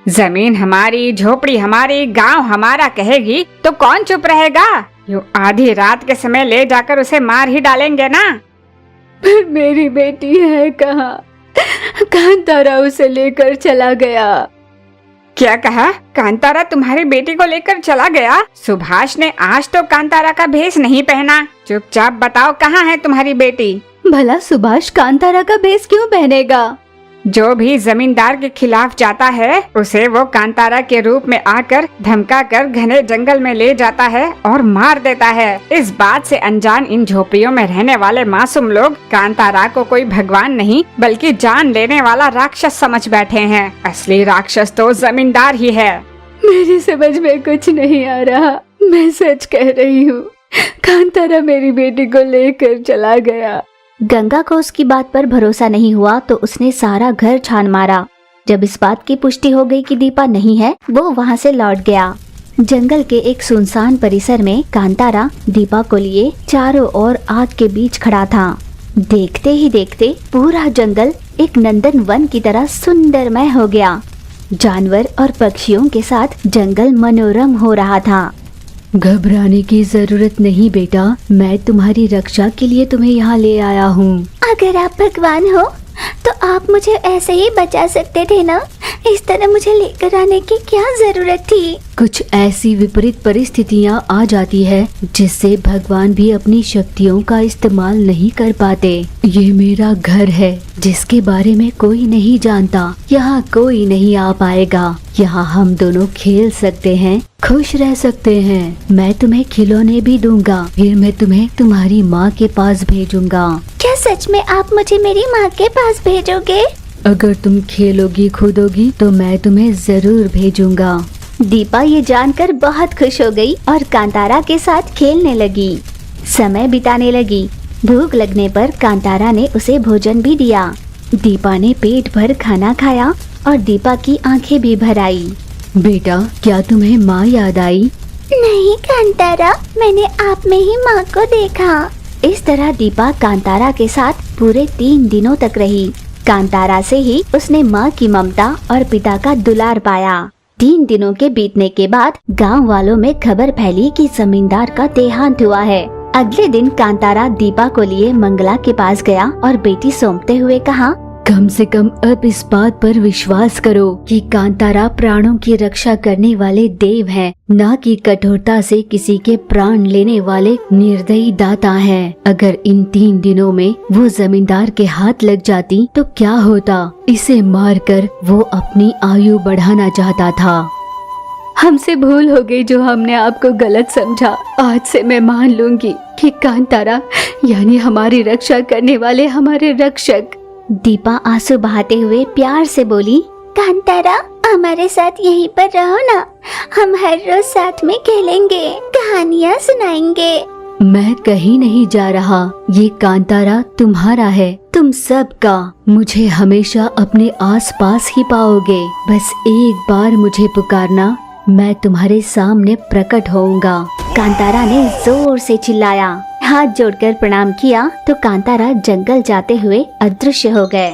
Speaker 2: जमीन हमारी, झोपड़ी हमारी, गांव हमारा कहेगी तो कौन चुप रहेगा? यूं आधी रात के समय ले जाकर उसे मार ही डालेंगे ना।
Speaker 3: पर मेरी बेटी है कहाँ? कांतारा उसे लेकर चला गया।
Speaker 2: क्या कहा? कांतारा तुम्हारी बेटी को लेकर चला गया? सुभाष ने आज तो कांतारा का भेष नहीं पहना। चुपचाप बताओ कहाँ है तुम्हारी बेटी?
Speaker 3: भला सुभाष कांतारा का भेष क्यों पहनेगा?
Speaker 2: जो भी जमींदार के खिलाफ जाता है उसे वो कांतारा के रूप में आकर धमका कर घने जंगल में ले जाता है और मार देता है। इस बात से अनजान इन झोपड़ियों में रहने वाले मासूम लोग कांतारा को कोई भगवान नहीं बल्कि जान लेने वाला राक्षस समझ बैठे हैं। असली राक्षस तो जमींदार ही है।
Speaker 3: मेरी समझ में कुछ नहीं आ रहा। मैं सच कह रही हूँ, कांतारा मेरी बेटी को लेकर चला गया।
Speaker 1: गंगा को उसकी बात पर भरोसा नहीं हुआ तो उसने सारा घर छान मारा। जब इस बात की पुष्टि हो गई कि दीपा नहीं है, वो वहाँ से लौट गया। जंगल के एक सुनसान परिसर में कांतारा दीपा को लिए चारों ओर आग के बीच खड़ा था। देखते ही देखते पूरा जंगल एक नंदन वन की तरह सुंदरमय हो गया। जानवर और पक्षियों के साथ जंगल मनोरम हो रहा था।
Speaker 3: घबराने की जरूरत नहीं बेटा, मैं तुम्हारी रक्षा के लिए तुम्हें यहाँ ले आया हूँ।
Speaker 4: अगर आप भगवान हो तो आप मुझे ऐसे ही बचा सकते थे ना। इस तरह मुझे लेकर आने की क्या जरूरत थी?
Speaker 3: कुछ ऐसी विपरीत परिस्थितियाँ आ जाती है जिससे भगवान भी अपनी शक्तियों का इस्तेमाल नहीं कर पाते। ये मेरा घर है जिसके बारे में कोई नहीं जानता। यहाँ कोई नहीं आ पाएगा। यहाँ हम दोनों खेल सकते हैं, खुश रह सकते हैं। मैं तुम्हें खिलौने भी दूंगा, फिर मैं तुम्हें तुम्हारी माँ के पास भेजूंगा।
Speaker 4: क्या सच में आप मुझे मेरी माँ के पास भेजोगे?
Speaker 3: अगर तुम खेलोगी कूदोगी तो मैं तुम्हें जरूर भेजूंगा।
Speaker 1: दीपा ये जानकर बहुत खुश हो गई और कांतारा के साथ खेलने लगी, समय बिताने लगी। भूख लगने पर कांतारा ने उसे भोजन भी दिया। दीपा ने पेट भर खाना खाया और दीपा की आंखें भी भर आई।
Speaker 3: बेटा, क्या तुम्हें माँ याद आई?
Speaker 4: नहीं कांतारा, मैंने आप में ही माँ को देखा।
Speaker 1: इस तरह दीपा कांतारा के साथ पूरे 3 दिनों तक रही। कांतारा से ही उसने माँ की ममता और पिता का दुलार पाया। 3 दिनों के बीतने के बाद गांव वालों में खबर फैली कि जमींदार का देहांत हुआ है। अगले दिन कांतारा दीपा को लिए मंगला के पास गया और बेटी सौंपते हुए कहा,
Speaker 3: कम से कम अब इस बात पर विश्वास करो कि कांतारा प्राणों की रक्षा करने वाले देव हैं, न कि कठोरता से किसी के प्राण लेने वाले निर्दयी दाता हैं। अगर इन 3 दिनों में वो जमींदार के हाथ लग जाती तो क्या होता? इसे मारकर वो अपनी आयु बढ़ाना चाहता था। हमसे भूल हो गई जो हमने आपको गलत समझा। आज से मैं मान लूंगी कि कांतारा यानी हमारी रक्षा करने वाले हमारे रक्षक।
Speaker 1: दीपा आंसू बहाते हुए प्यार से बोली,
Speaker 4: कांतारा हमारे साथ यहीं पर रहो ना, हम हर रोज साथ में खेलेंगे, कहानियाँ सुनाएंगे।
Speaker 3: मैं कहीं नहीं जा रहा, ये कांतारा तुम्हारा है, तुम सबका। मुझे हमेशा अपने आसपास ही पाओगे। बस एक बार मुझे पुकारना, मैं तुम्हारे सामने प्रकट होऊंगा।
Speaker 1: कांतारा ने जोर से चिल्लाया। हाथ जोड़कर प्रणाम किया तो कांतारा जंगल जाते हुए अदृश्य हो गए।